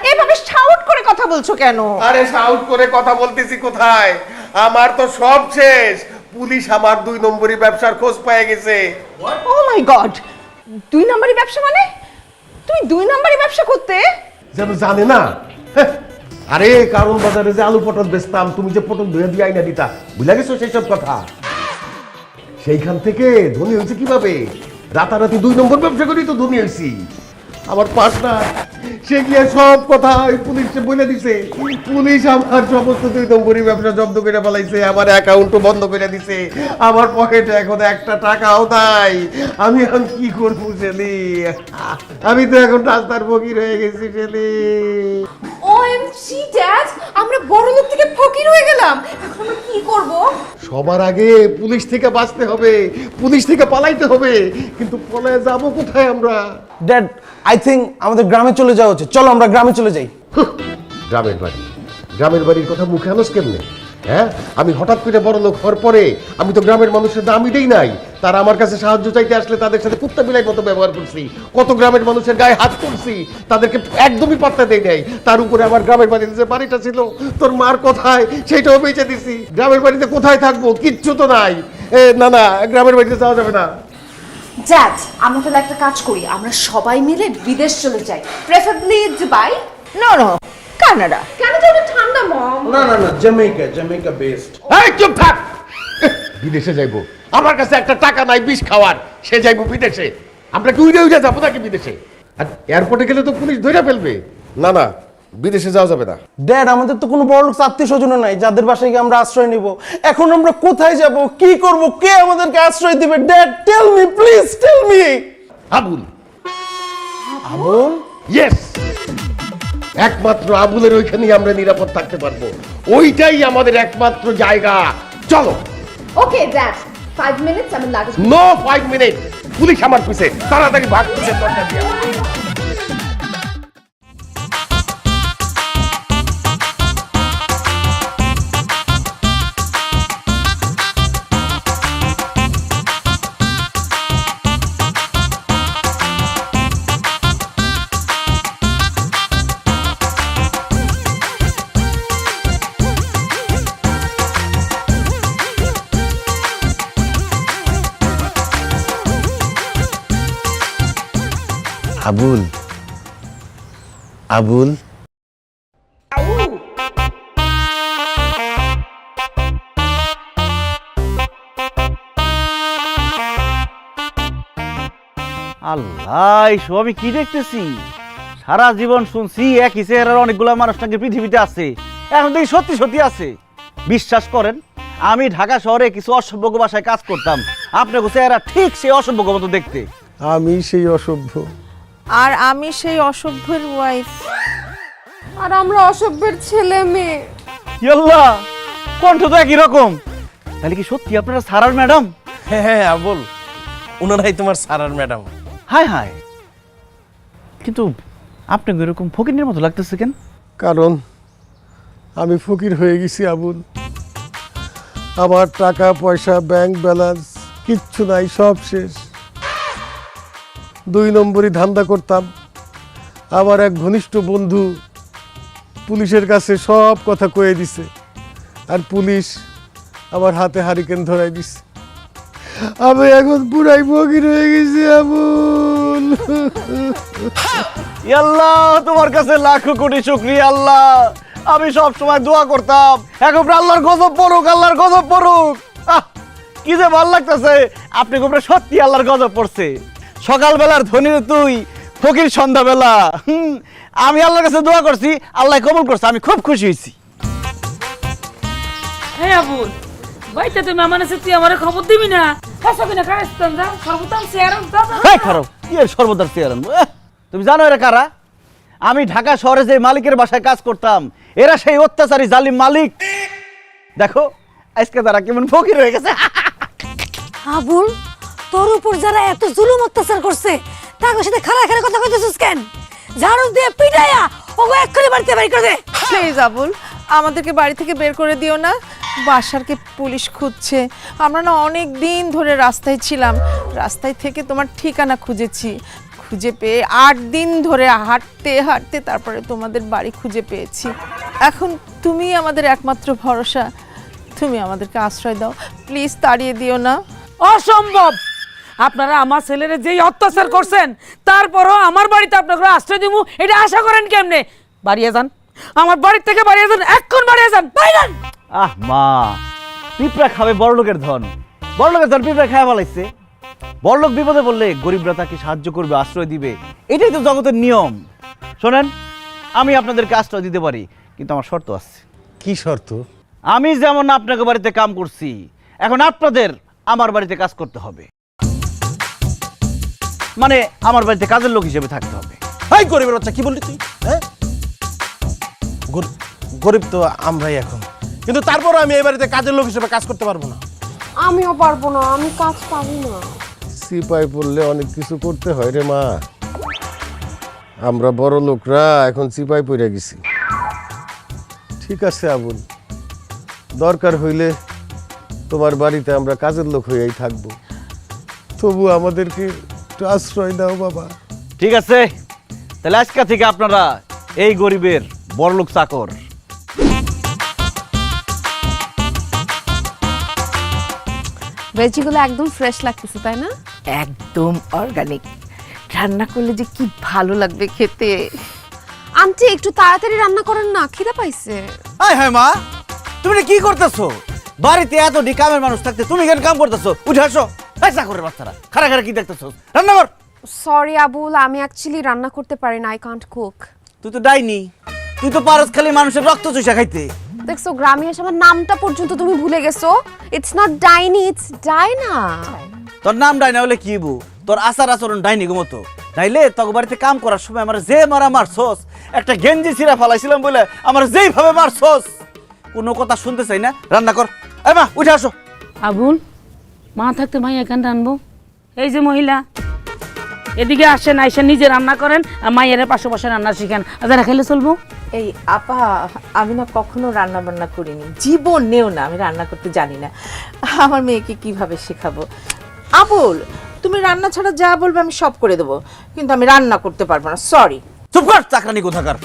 এভাবে শাউট করে কথা বলছো কেন? আরে শাউট করে কথা বলতেছি কোথায়? আমার তো সব শেষ। পুলিশ আমার 2 নম্বরই ব্যবসার খোঁজ পেয়ে গেছে। ও মাই গড, 2 নম্বরই ব্যবসা মানে? তুমি 2 নম্বরই ব্যবসা করতে? যেন জানে না। হ্যাঁ, আরে কারণ বাজারে যে আলু পটল বেচতাম, তুমি যে পটল ধুয়ে দিয়ে আইনা দিতা, বুঝলা গেছো সেই সব কথা? সেইখান থেকে ধনী হয়েছে কিভাবে? রাতারাতি 2 নম্বর ব্যবসা করি তো ধনী হয়েছি। আমার পার্টনার সে গিয়ে সব কথা ওই পুলিশকে বলে দিছে। পুলিশ আমার সমস্ত 2 নম্বরই ব্যবসা জব্দ করে ফেলাইছে, আমার অ্যাকাউন্টও বন্ধ করে দিছে, আমার পকেটে এখন একটা টাকাও নাই। আমি এখন কি করবো শেলি? আমি তো এখন রাস্তার ফকির হয়ে গেছি শেলি। ওএমজি ড্যাড, আমরা বড় লোক থেকে ফকির হয়ে গেলাম। এখন আমরা কি করব? সবার আগে পুলিশ থেকে বাঁচতে হবে, পুলিশ থেকে পালাইতে হবে। কিন্তু পলায় যাবো কোথায় আমরা? ড্যাড, আই থিঙ্ক আমাদের গ্রামে চলে যাওয়া উচিত। চলো আমরা গ্রামে চলে যাই। গ্রামের বাড়ি, গ্রামের বাড়ির কথা মুখে আনোস কেমনে? হ্যাঁ, আমি হঠাৎ করে বড় লোক হওয়ার পরে আমি তো গ্রামের মানুষের দামই দেই নাই। তারা আমার কাছে সাহায্য চাইতে আসলে তাদের সাথে কুত্তা বিলাই মতো ব্যবহার করছি। কত গ্রামের মানুষের গায়ে হাত তুলছি, তাদেরকে একদমই পাত্তা দেই নাই। তার উপরে আমার গ্রামের বাড়িতে যে বাড়িটা ছিল, তোর মার কোথায়, সেইটাও বেঁচে দিছি। গ্রামের বাড়িতে কোথায় থাকবো? কিচ্ছু তো নাই। না না, গ্রামের বাড়িতে যাওয়া যাবে না। ড্যাড, আমরা তাহলে একটা কাজ করি, আমরা সবাই মিলে বিদেশ চলে যাই, preferably Dubai. No no, Canada. Canada তো ঠান্ডা মম। না জামাইকা বেস্ট। এই চুপ থাক। বিদেশে যাইবো? আমার কাছে একটা টাকা নাই বিষ খাওয়ার, সে যাইবো বিদেশে? আমরা কি উড়ে যাবো নাকি বিদেশে? আর এয়ারপোর্টে গেলে তো পুলিশ ধরে ফেলবে। না না, বিদেশে যাওয়া যাবে না। ড্যাড, আমাদের তো কোনো বড় লোক আত্মীয় স্বজন নাই যাদের বাসায় গিয়ে আমরা আশ্রয় নিব। এখন আমরা কোথায় যাব, কি করব, কে আমাদেরকে আশ্রয় দিবে? Dad, tell me please, tell me. Abul. Abul? Yes, একমাত্র আবুলের ওইখানেই আমরা নিরাপদ থাকতে পারবো। ওইটাই আমাদের একমাত্র জায়গা। চলো। ওকে ড্যাড, 5 মিনিটস আমি লাগেজ। নো 5 মিনিট, পুলিশ আমার পিছে, তাড়াতাড়ি ভাগ পিছে দরজা দিয়ে। আবুল, আবুল, আউ আল্লাহ এসব আমি কি দেখতেছি? সারা জীবন শুনছি একই চেহারার অনেকগুলা মানুষ নাকি পৃথিবীতে আছে, এখন দেখি সত্যি সত্যি আছে। বিশ্বাস করেন, আমি ঢাকা শহরে কিছু অসভ্য বাসায় কাজ করতাম, আপনাকে চেহারা ঠিক সেই অসভ্য মতো দেখতে। আমি সেই অসভ্য। আর আমি সেই অসভ্যের ওয়াইফ। আর আমরা অসভ্যের ছেলে মেয়ে। ইয়াল্লাহ, কণ্ঠ তো একই রকম। তাহলে কি সত্যি আপনারা সারার ম্যাডাম? হ্যাঁ আবুল, ওনারাই তোমার সারার ম্যাডাম। হায় হায়, কিন্তু আপনাকে এরকম ফকিরের মতো লাগতেছে কেন? কারণ আমি ফকির হয়ে গেছি আবুল। আমার টাকা পয়সা, ব্যাংক ব্যালেন্স কিচ্ছু নাই, সব শেষ। 2 নম্বরই ধান্দা করতাম। আমার এক ঘনিষ্ঠ বন্ধু পুলিশের কাছে সব কথা কয়ে দিছে, আর পুলিশ আমার হাতে হারিকেন ধরাই দিছে। আমি এখন পুরাই ফকির হয়ে গেছি আবুল। আল্লাহ, তোমার কাছে লাখো কোটি শুকরিয়া আল্লাহ। আমি সব সময় দোয়া করতাম এখন আল্লাহর গজব পড়ুক, আল্লাহর গজব পড়ুক। কি যে ভালো লাগতেছে, আপনি গোপরে সত্যি আল্লাহর গজব পড়ছে। সকালবেলার ধনী তুই, ফকির সন্ধ্যাবেলা। আমি আল্লাহর কাছে দোয়া করছি, আল্লাহ কবুল করছে, আমি খুব খুশি হয়েছি। হ্যাঁ আবুল, বাইতে তো মেহমান আছে, তুই আমার খবর দিবি না? হ্যাঁ সকিনা খাইস্তান যা, সর্বতাম চেয়ারম দাদা। হ্যাঁ খারাপ, কি এর সর্বদার চেয়ার? তুমি জানো এরা কারা? আমি ঢাকা শহরে যে মালিকের বাসায় কাজ করতাম, এরা সেই অত্যাচারী জালিম মালিক। দেখো আজকে তারা কেমন ফকির হয়ে গেছে। আবুল, তোর উপর যারা এত জুলুম অত্যাচার করছে তাদের সাথে খাড়া খাড়া কথা কইতেছিস কেন? ঝাড়ু দিয়ে পিটাইয়া ওগো এক্ষুনি বাড়িতে বের করে দে। প্লিজ আবুল, আমাদেরকে বাড়ি থেকে বের করে দিও না। বাসারকে পুলিশ খুঁজছে। আমরা না অনেক দিন ধরে রাস্তায় ছিলাম, রাস্তায় থেকে তোমার ঠিকানা খুঁজেছি, খুঁজে পেয়ে 8 দিন ধরে হাঁটতে হাঁটতে তারপরে তোমাদের বাড়ি খুঁজে পেয়েছি। এখন তুমি আমাদের একমাত্র ভরসা, তুমি আমাদেরকে আশ্রয় দাও, প্লিজ তাড়িয়ে দিও না। অসম্ভব! আপনারা আমার ছেলেরে যেই অত্যাচার করছেন, তারপরও আমার বাড়িতে আপনাকে আশ্রয় দিব এটা আশা করেন কেমনে? বাড়িয়ে যান, আমার বাড়ির থেকে বাড়িয়ে যান, এক্ষুন বাড়িয়ে যান, বাইরেন। আহ মা, পিঁপড়া খাবে বড়লোকের ধন, বড়লোকের ধন পিঁপড়া খায় ফেলাইছে। বড়লোক বিপদে বললে গরিবরা তাকে সাহায্য করবে, আশ্রয় দিবে, এটাই তো জগতের নিয়ম। শোনেন, আমি আপনাদেরকে আশ্রয় দিতে পারি, কিন্তু আমার শর্ত আছে। কি শর্ত? আমি যেমন আপনাকে বাড়িতে কাম করছি, এখন আপনাদের আমার বাড়িতে কাজ করতে হবে, মানে আমার বাড়িতে কাজের লোক হিসেবে থাকতে হবে। হাই গরিবের বাচ্চা, কি বললি তুই? হ্যাঁ, গরিব তো আমরাই এখন, কিন্তু তারপরও আমি এই বাড়িতে কাজের লোক হিসেবে কাজ করতে পারবো না। আমিও পারবো না, আমি কাজ পারি না। সিপাই পড়লে অনেক কিছু করতে হয় রে মা। আমরা বড় লোকরা এখন সিপাই পড়ে গেছি। ঠিক আছে আবুল, দরকার হইলে তোমার বাড়িতে আমরা কাজের লোক হয়েই থাকবো, তবু আমাদেরকে একটু আশ্রয় দাও বাবা। ঠিক আছে, তাহলে আজকে থেকে আপনারা এই গরিবের বড়লোক চাকর। ভেজিগুলো একদম ফ্রেশ লাগতেছে, তাই না? একদম অর্গানিক, রান্না করলে যে কি ভালো লাগবে খেতে। আন্টি একটু তাড়াতাড়ি রান্না করেন না, খিদে পাইছে। আয় হায় মা, তুমি কি করতেছো? বাড়িতে এত কামের মানুষ থাকতে তুমি কেন কাম করতেছো? উঠে আসো। চাকরের বাচ্চারা খারা খারা কি দেখতেছো? রান্না কর। সরি আবুল, আমি অ্যাকচুয়ালি রান্না করতে পারি না, আই কান্ট কুক। তুই তো ডাইনি, তুই তো পারস খালি মানুষের রক্ত চুষা খাইতে। দেখছো, গ্রামে এসে আমার নামটা পর্যন্ত তুমি ভুলে গেছো। ইটস নট ডাইনি, ইটস ডাইনা। তোর নাম ডাইনা হলে কি বু? তোর আচার আচরণ ডাইনি গো মতো। নাইলে তোর বাড়িতে কাম করার সময় আমার যে মারা মারছস, একটা গেঞ্জি ছিঁড়া ফেলাইছিলাম বলে আমার যেইভাবে মারছস, কোনো কথা শুনতে চাই না। রান্না কর। এই মা, উঠে আসো। আবুল, মা থাকতে মাই এখান রানবো? এই যে মহিলা, এদিকে আসেন, আইসা নিজে রান্না করেন আর মায়ের পাশে পাশে রান্না শিখেন, যারা খেলে চলবো। এই আপা, আমি না কখনো রান্না বান্না করিনি, জীবনেও না। আমি রান্না করতে জানি না, আমার মেয়েকে কিভাবে শেখাবো? আবুল, তুমি রান্না ছাড়া যা বলবে আমি সব করে দেবো, কিন্তু আমি রান্না করতে পারবো না, সরি। চুপ কর চাকরানি কোথাকার।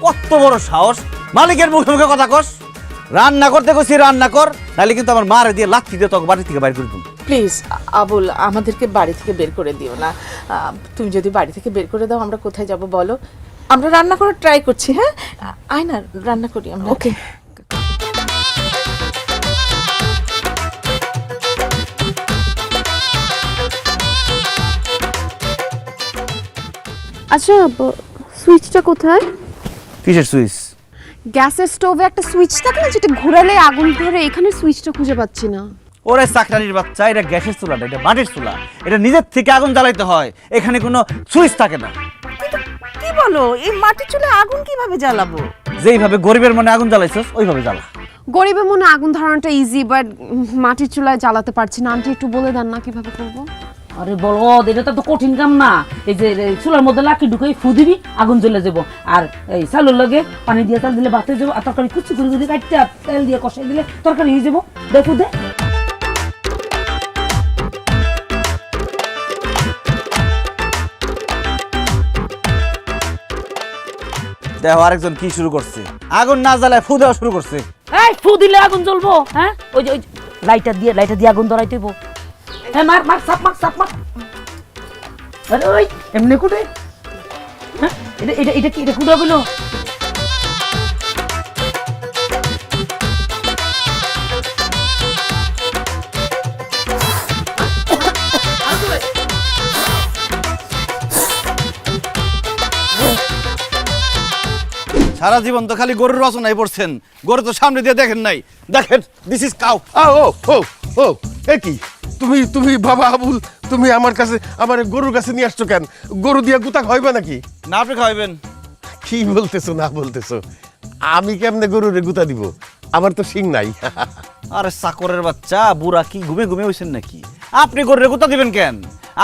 কত বড় সাহস, মালিকের মুখে মুখে কথা কস। রান্না করতে কইছি রান্না কর, নাহলে কিন্তু আমার মারে দিয়ে লাথি দিয়ে তোকে বাড়ি থেকে বাইর করে দিই। প্লিজ আবুল, আমাদেরকে বাড়ি থেকে বের করে দিও না। তুমি যদি বাড়ি থেকে বের করে দাও, আমরা কোথায় যাব বলো? আমরা রান্না করার ট্রাই করছি। হ্যাঁ, আয় না, রান্না করি আমরা। ওকে। আচ্ছা সুইচটা কোথায়? কিসের সুইচ? গ্যাসের স্টোভে একটা সুইচ থাকে না যেটা ঘোরালে আগুন ধরে, এখানে সুইচটা খুঁজে পাচ্ছি না। ওরে চাকরানির বাচ্চা, এটা গ্যাসের চুলা না, এটা মাটির চুলা। এটা নিজের থেকে আগুন জ্বালাইতে হয়, এখানে কোনো সুইচ থাকে না। কি বলো, এই মাটির চুলে আগুন কিভাবে জ্বালাবো? যেইভাবে গরিবের মনে আগুন জ্বালাইছস ওইভাবে জ্বালা। গরিবের মনে আগুন ধরানোটা ইজি, বাট মাটির চুলায় জ্বালাতে পারছি না। আন্টি একটু বলে দেন না কিভাবে করবো? আরে বলদ, এটা তো কঠিন কাম না। এই যে চুলার মধ্যে লাকি ঢুকে ফু দিবি, আগুন জ্বলে যাবো। আর এই চালুর লগে পানি দিয়ে চাল দিলে ভাতে যাবো। আর তরকারি কুচি করে যদি কাটতে তেল দিয়ে কষাই দিলে তরকারি হয়ে যাবো। দেখো দে। দেখো আরেকজন কি শুরু করছে, আগুন না জ্বালায় ফু দেওয়া শুরু করছে। এই ফু দিলে আগুন জ্বলবো? হ্যাঁ, ওই যে লাইটার দিয়ে আগুন ধরাই দেবো। হ্যাঁ, মার মার সাপ মার। আরে ওই এমনি কুটে। হ্যাঁ, এটা কি, এটা কুটে গেলো? সারা জীবন তো খালি গরুর রচনায় পড়ছেন, গরু তো সামনে দিয়ে দেখেন নাই। দেখেন, দিস ইজ কাউ। ও এ কি তুমি বাবা আবুল, তুমি আমার কাছে আমার গরুর কাছে নিয়ে আসছো কেন? গরু দিয়া গুতা খাইবা নাকি? না আপনি খাওয়াবেন? কি বলতেছো না বলতেছো? আমি কেমনে গরুরে গুতা দিব? আমার তো শিং নাই। আরে চাকরের বাচ্চা, বুড়া কি ঘুমে হইছেন নাকি? আপনি গরুরে গুতা দিবেন কেন?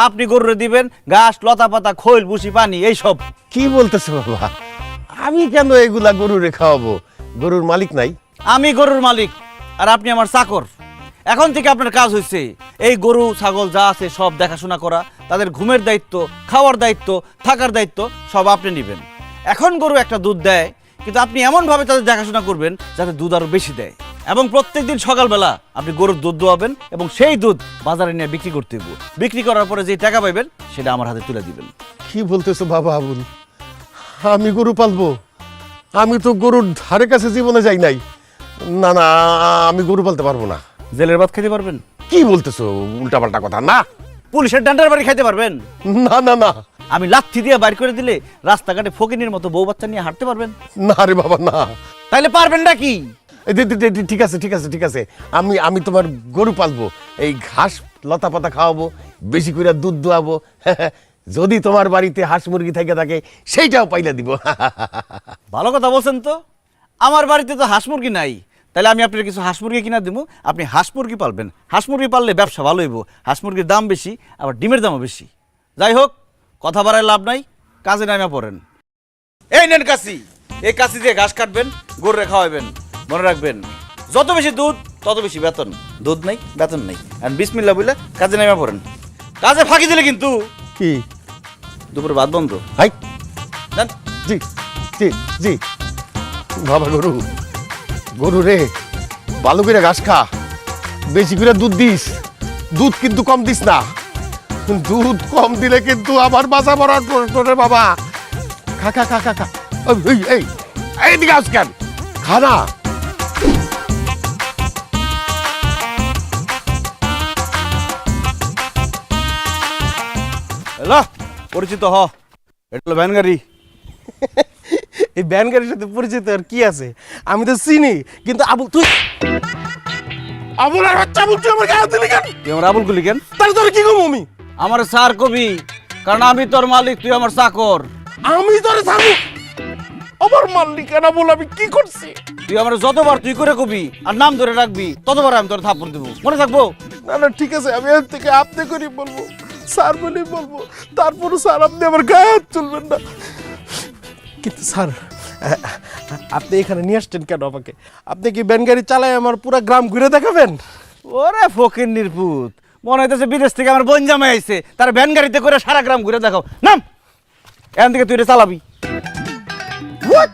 আপনি গরুরে দিবেন ঘাস, লতা পাতা, খৈল, ভুসি, পানি, এইসব। কি বলতেছো বাবা? আমি কেন এগুলা গরুরে খাওয়াবো? গরুর মালিক নাই? আমি গরুর মালিক আর আপনি আমার চাকর। এখন থেকে আপনার কাজ হয়েছে এই গরু ছাগল যা আছে সব দেখাশোনা করা, তাদের ঘুমের দায়িত্ব, খাওয়ার দায়িত্ব, থাকার দায়িত্ব সব আপনি নেবেন। এখন গরু একটা দুধ দেয়, কিন্তু আপনি এমনভাবে তাদের দেখাশোনা করবেন যাতে দুধ আরও বেশি দেয়। এবং প্রত্যেকদিন সকালবেলা আপনি গরুর দুধ দোয়াবেন এবং সেই দুধ বাজারে নিয়ে বিক্রি করতে হবে। বিক্রি করার পরে যে টাকা পাইবেন সেটা আমার হাতে তুলে দিবেন। কি বলতেছো বাবা আবুল? আমি গরু পালবো? আমি তো গরুর ধারে কাছে জীবনে যাই নাই। না না, আমি গরু পালতে পারবো না। জেলের ভাত খেতে পারবেন? কি বলতেছো উল্টাপাল্টা কথা? না। পুলিশের ডান্ডার বাড়ি খাইতে পারবেন? না না না। আমি লাথি দিয়ে বাইর করে দিলে রাস্তাঘাটে ফকিনীর মতো বউ বাচ্চা নিয়ে হাঁটতে পারবেন? না রে বাবা না। তাইলে পারবেন না কি? ঠিক আছে আমি তোমার গরু পালবো, এই ঘাস লতা পাতা খাওয়াবো, বেশি করে দুধ দোয়াবো। যদি তোমার বাড়িতে হাঁস মুরগি থেকে থাকে সেইটাও পাইলা দিব। ভালো কথা বলছেন তো। আমার বাড়িতে তো হাঁস মুরগি নাই, তাহলে আমি আপনার কিছু হাঁস মুরগি কিনা দিব, আপনি হাঁস মুরগি পালবেন। হাঁস মুরগি পাললে ব্যবসা ভালো হইব। হাঁস মুরগির দাম বেশি, আবার ডিমের দামও বেশি। যাই হোক, কথা বাড়ায় লাভ নাই, কাজে নামা পড়েন। এই নেন কাশি, এই কাশি দিয়ে ঘাস কাটবেন, গরুরে খাওয়াবেন। মনে রাখবেন, যত বেশি দুধ তত বেশি বেতন। দুধ নাই, বেতন নাই। আর বিসমিল্লাহ বলে কাজে নামা পড়েন। কাজে ফাঁকি দিলে কিন্তু কি দুপুরে ভাত বন্ধ। হাই যান। জি জি জি। বাবা গরু রে, ভালো করে ঘাস খা, বেশি করে দুধ দিস। দুধ কিন্তু কম দিস না। দুধ কম দিলে কিন্তু আমার বাসা ভরার প্রশ্ন রে বাবা। খা খা খা খা খা। এইদিকে আস কেন? খা না। পরিচিত হ, এটা হলো ভ্যান গাড়ি। এই ভ্যান গাড়ির সাথে পরিচিত আর কি আছে? আমি তো চিনি, কিন্তু আবুল তুই আবুল আর বাচ্চা বলছি আমার গায়ে দিলি কেন? তুই আমার আবুল গুলি কেন? তাহলে তোর কি কম? আমি আমার স্যার কবি, কারণ আমি তোর মালিক, তুই আমার চাকর। আমি তোর থাকবো আমার মালিক কেন? বল আমি কি করছি? তুই আমার যতবার তুই করে কবি আর নাম ধরে রাখবি ততবার আমি তোর থাপ্পড় দেবো, মনে থাকবো? না না ঠিক আছে, আমি এর থেকে আপনি করে বলবো, স্যার বলে বলবো। তারপরে স্যার আপনি আমার গায়ে হাত তুলবেন না। কিন্তু স্যার, আপনি এখানে নিয়ে আসছেন কেন আমাকে? আপনি কি ভ্যান গাড়ি চালায় আমার পুরো গ্রাম ঘুরে দেখাবেন? ওরে ফকির নির্পুত, মনে হইতেছে বিদেশ থেকে আমার বোন জামাই আইছে, তার ভ্যান গাড়িতে করে সারা গ্রাম ঘুরে দেখাও। নাম, এখান থেকে তুই এটা চালাবি। What?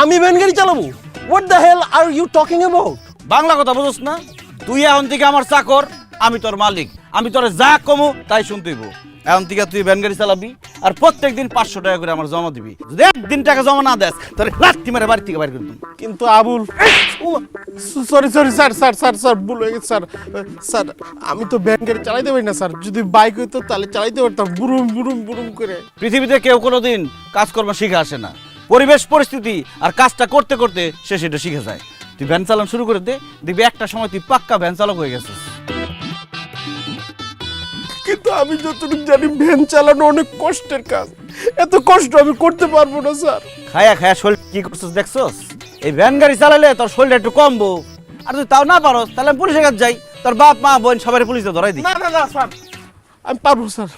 আমি ভ্যান গাড়ি চালাবো? What the hell are you talking about? Bangla কথা বুঝছ না? তুই এখন থেকে আমার চাকর, আমি তোর মালিক। আমি তোর যা কমু তাই শুনতেইব। এখন থেকে তুই ভ্যান গাড়ি চালাবি আর প্রত্যেকদিন 500 টাকা করে আমার জমা দিবি। যদি একদিন টাকা জমা না দেস তাহলে লাত্তি মেরে বাড়ি থেকে বাইর করে দিবি। কিন্তু Abul, sorry sir sir sir sir ভুল হয়ে গেছে স্যার। স্যার আমি তো ভ্যান গাড়ি চালাইতে পারি না স্যার, যদি বাইক হইতো তাহলে চালাইতে পারতাম বুরুম বুরুম বুরুম করে। পৃথিবীতে কেউ কোনোদিন কাজকর্ম শিখে আসে না, পরিবেশ পরিস্থিতি আর কাজটা করতে করতে সে সেটা শিখে যায়। তুই ভ্যান চালানো শুরু করে দে, দেখবি একটা সময় তুই পাক্কা ভ্যান চালক হয়ে গেছিস। কিন্তু আমি যতটুকু জানি ভ্যান চালানো অনেক কষ্টের কাজ, এত কষ্ট আমি করতে পারবো না স্যার। খায়া খায়া শরীর কি করছিস দেখছস? এই ভ্যান গাড়ি চালালে তোর শরীরটা একটু কমবো, আর তুই তাও না পারো তাহলে আমি পুলিশের কাছে যাই, তোর বাপ মা বোন সবাই পুলিশে ধরাই দিই। না না না স্যার, আমি পারবো স্যার,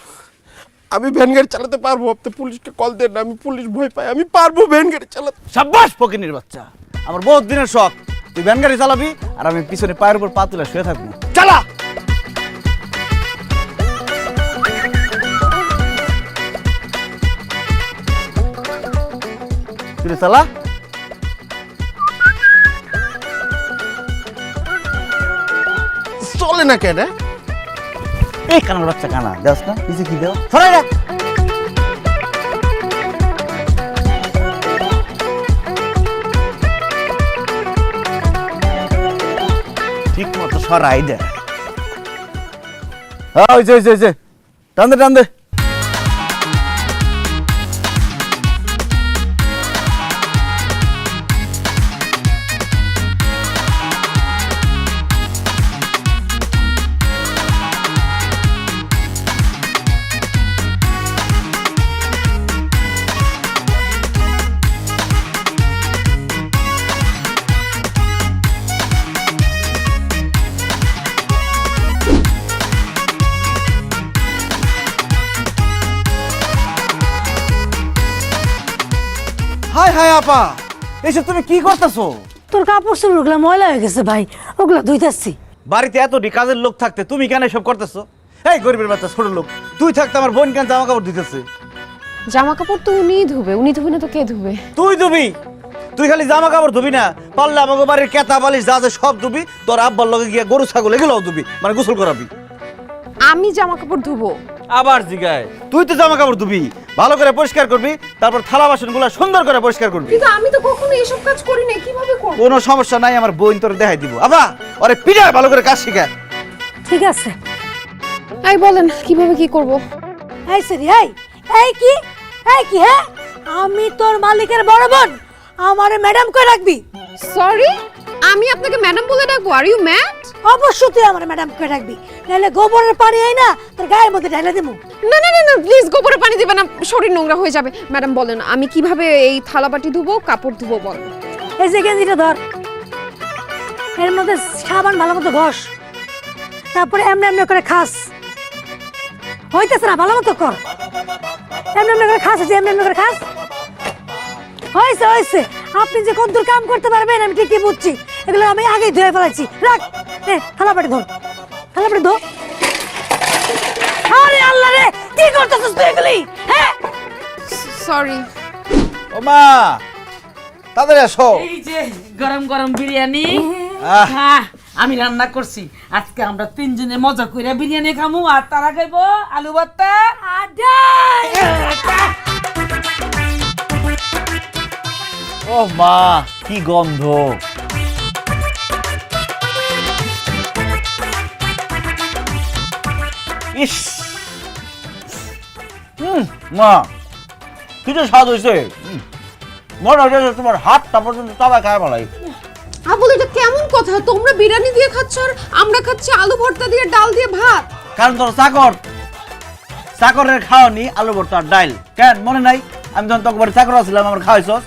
আমি ভ্যান গাড়ি চালাতে পারবো। আপনি পুলিশকে কল দেন না, আমি পুলিশ ভয় পাই, আমি পারবো ভ্যান গাড়ি চালাতে। সাব্বাস ফকিনীর বাচ্চা, আমার বহুত দিনের শখ তুই ভ্যান গাড়ি চালাবি আর আমি পিছনে পায়ের উপর পা তুলে শুয়ে থাকবো। চালা। তুই চালা। চলে না কেন? এই কানার বাচ্চা কানা দেওস না, নিচে কি দেও সরাই রাখ। ঠিক মতো সরাই দে। হ্যাঁ হয়েছে টান দে টান দে। হাই হাই আপা, এইসব তুমি কি করতেছো? তোর কাপড় চোপড়গুলো ময়লা হয়ে গেছে ভাই, ওগুলো ধুইতেছি। বাড়িতে এতটি কাজের লোক থাকতে তুমি কেন এসব করতেছো? এই গরিবের বাচ্চা ছোট লোক, তুই থাকতে আমার বোন কেন জামা কাপড় দিতেছে? জামা কাপড় তো উনিই ধুবে, উনি ধুবে না তো কে ধুবে? তুই ধুবি? তুই খালি জামা কাপড় ধুবি না, পারলে আমাকে বাড়ির কেতা বালিশ যা আছে সব ধুবি, তোর আব্বার লগে গিয়া গরু ছাগল এগুলোও ধুবি, মানে গোসল করাবি। আমি জামা কাপড় ধুবো? আবার জিগায়, তুই তো জামা কাপড় ধুবি, ভালো করে পরিষ্কার করবি, তারপর থালা বাসনগুলো সুন্দর করে পরিষ্কার করবি। কিন্তু আমি তো কখনো এসব কাজ করি না, কিভাবে করব? কোনো সমস্যা নাই, আমার বোন তোর দেখাই দিব। আবা ওরে পিটায় ভালো করে কাজ শিখা। ঠিক আছে। এই বলেন কিভাবে কি করব? এই সরি, এই কি হ্যাঁ, আমি তোর মালিকের বড় বোন, আমারে ম্যাডাম কই রাখবি? সরি, আমি আপনাকে ম্যাডাম বলে ডাকবো? Are you mad? অবশ্যই তুই আমারে ম্যাডাম কই রাখবি, নাহলে গোবরের পানি আই না তোর গায়ের মধ্যে ঢাইলা দেবো। না না না প্লিজ, গোবরে পানি দিবেন না, শরীর নোংরা হয়ে যাবে। ম্যাডাম বলেন আমি কিভাবে এই থালাবাটি ধুবো, কাপড় ধুবো বলেন। এই যে গেঞ্জিটা ধর, এর মধ্যে সাবান ভালো মতো ঘষ, তারপরে এমনি এমনি করে খাস। হইতেছে না, ভালো মতো কর, এমনি এমনি করে খাস, এমনি এমনি করে খাস। হয়েছে, আপনি যে কতদূর কাম করতে পারবেন আমি ঠিকই বুঝছি, এগুলো আমি আগেই ধুয়ে ফেলাইছি। রাখ, থালাবাটি ধর, থালাবাটি ধর। আরে আল্লাহ রে, কি করতেছিস তুই এগুলি? হ্যাঁ সরি। ও মা, তাদের এসো। এই যে গরম গরম বিরিয়ানি, আহ। হ্যাঁ আমি রান্না করছি। আজকে আমরা তিনজনে মজা করে বিরিয়ানি খামু, আর তারা খাইবো আলু ভর্তা। ও মা, কি গন্ধ! ইস, মা কি তো স্বাদ হয়েছে, মনে হচ্ছে তোমার হাতটা পর্যন্ত চাবায় খায় মালাই। আবুল এটা কেমন কথা? তোমরা বিরিয়ানি দিয়ে খাচ্ছ আর আমরা খাচ্ছি আলু ভর্তা দিয়ে ডাল দিয়ে ভাত। কারণ তোর চাকরের খাওয়ানি আলু ভর্তা আর ডাইল, কেন মনে নাই? আমি যখন তোকে বাড়ি চাকর আছিলাম আমার খাওয়াইছস।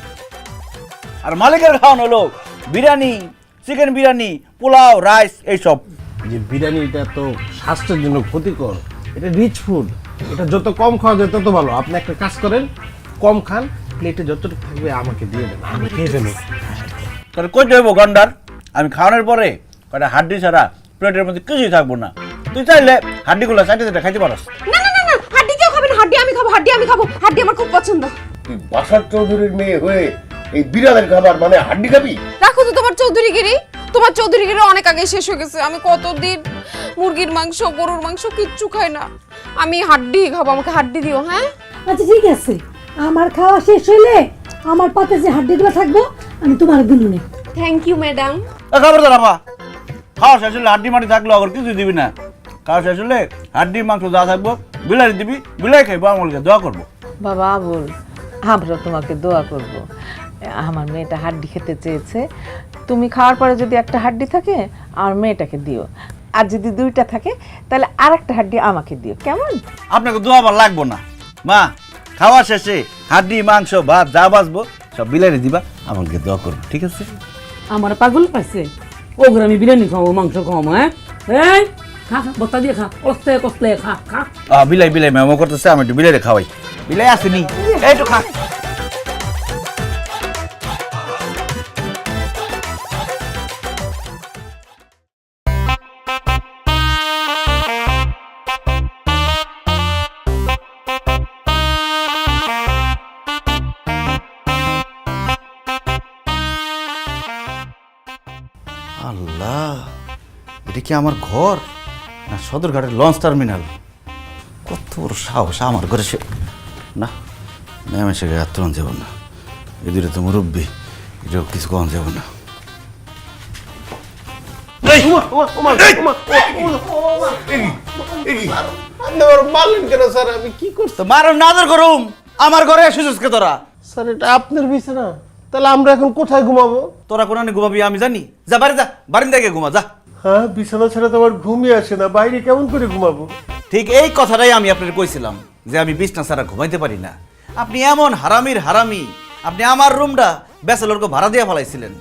আর মালিকের খাওয়ানো হলো বিরিয়ানি, চিকেন বিরিয়ানি, পোলাও, রাইস এইসব। যে বিরিয়ানিটা তো স্বাস্থ্যের জন্য ক্ষতিকর, এটা রিচ ফুড, এটা যত কম খাওয়া যায় তত ভালো। আপনি একটা কাজ করেন, কম খান, প্লেটে যতটুকু থাকবে আমাকে দিয়ে দেন, আমি খেয়ে ফেলবো। তোর কই দেবো গন্ডার? আমি খাওয়ানোর পরে কয়টা হাড্ডি ছাড়া প্লেটের মধ্যে কিছুই থাকবো না। তুই চাইলে হাড্ডিগুলো চাইতে খাইতে পারস। না না না না, হাড্ডি কেউ খাবেন? হাড্ডি আমি খাবো, হাড্ডি আমি খাবো, হাড্ডি আমার খুব পছন্দ। তুই বাসার চৌধুরীর মেয়ে হয়ে এই বিড়ালের খাবার মানে হাড্ডি খাবি? রাখো তো তোমার চৌধুরীগিরি, তোমার চৌধুরীগিরি অনেক আগে শেষ হয়ে গেছে। আমি কতদিন মুরগির মাংস, গরুর মাংস কিচ্ছু খাই না। আমি হাড্ডি খাবো, আমাকে হাড্ডি দিও। হ্যাঁ আচ্ছা ঠিক আছে, আমার খাওয়া শেষ হইলে আমার পাতে যে হাড্ডিগুলো থাকবো আমি তোমার দিলুনে। Thank you madam. খবর দাঁড়া পা, খাওয়া শেষ হলে হাড্ডি মাটি থাকলো আবার কিছু দিবি না। খাওয়া শেষ হলে হাড্ডি মাংস যা থাকবো বিলাই দিবি, বিলাই খাইবো, আমলকে দোয়া করবো। বাবা আবুল, আমরা তোমাকে দোয়া করব। আমার মেয়েটা হাড্ডি খেতে চেয়েছে, তুমি খাওয়ার পরে যদি একটা হাড্ডি থাকে আমার মেয়েটাকে দিও, আর যদি দুইটা থাকে তাহলে আর একটা হাড্ডি আমাকে দিও, কেমন? আপনাকে দোয়া আবার লাগবো না মা, খাওয়া শেষে হাড্ডি মাংস ভাত যা বাঁচবো সব বিলাই দিবা, আমলকে দোয়া করবো, ঠিক আছে? আমার পাগল পাইছে, ওগুলো আমি বিরিয়ানি খাবো, মাংস খাবো। হ্যাঁ এই খা খা, বস্তা দিয়ে খা, কষ্টে কষ্টে খা খা। বিলাই বিলাই মেমো করতেছে, আমি একটু বিলাই খাওয়াই। বিলাই আসেনি, এইটু খা। আল্লাহ, এটা কি আমার ঘর না সদরঘাটের লঞ্চ টার্মিনাল? কত বড় সাহস আমার ঘরে সে! না, ম্যাম এসে গায়ে আত্মরণ যাব না, এই দুটো তো মুরব্বী, এটাও কিছু কম যাব না। মারলেন কেন স্যার? আমি কি করছি? তো মারো না, আদর করুম, আমার ঘরে এসেছিস কে তোরা? স্যার এটা আপনার বিছানা, তাহলে আমরা এখন কোথায় ঘুমাবো? তোরা কোন ঘুমাবি আমি জানি? যা বাড়ি যা, বারিন্দায় গিয়ে ঘুমা যা। হ্যাঁ, বিছানা ছাড়া তো আমার ঘুমই আসে না, বাইরে কেমন করে ঘুমাবো? ঠিক এই কথাটাই আমি আপনার কইছিলাম যে আমি বিছনা ছাড়া ঘুমাইতে পারি না। আপনি এমন হারামির হারামি, আপনি আমার রুমটা ব্যাচেলরকে ভাড়া দিয়ে ফেলাইছিলেন।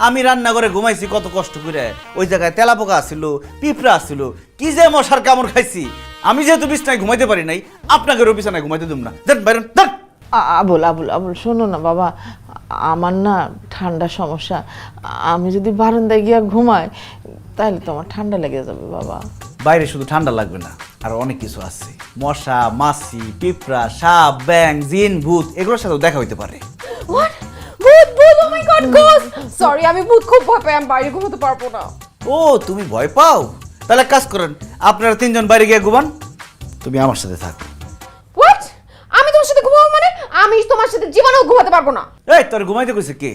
আমি রান্নাঘরে ঘুমাইছি কত কষ্ট করে, ওই জায়গায় তেলাপোকা আসছিল, পিঁপড়া আসছিল, কি যে মশার কামড় খাইছি। আমি যেহেতু বিছনায় ঘুমাইতে পারি নাই, আপনাকে বিছানায় ঘুমাইতে দেব না। দেন বাইরেন, দেন। আবুল আবুল আবুল শোনো না বাবা, আমার না ঠান্ডা সমস্যা, আমি যদি বারান্দায় গিয়া ঘুমাই তাহলে তোমার ঠান্ডা লেগে যাবে বাবা। বাইরে শুধু ঠান্ডা লাগবে না, আর অনেক কিছু আছে, মশা, মাছি, পিঁপড়া, সাপ, ব্যাং, জিন, ভূত, এগুলোর সাথেও দেখা হইতে পারে। হোয়াট? ভূত ভূত, ও মাই গড, গোস! সরি, আমি ভূত খুব ভয় পাই, আমি বাইরে ঘুমাতে পারবো না। ও তুমি ভয় পাও? তাহলে কাজ করেন, আপনারা তিনজন বাইরে গিয়ে ঘুমান, তুমি আমার সাথে থাকো। হোয়াট? আমি তোমার সাথে ঘুমাবো মানে? আমি তোমার সাথে জীবনেও ঘুমাতে পারবো না। এই তোর ঘুমাইতে কইছে কে?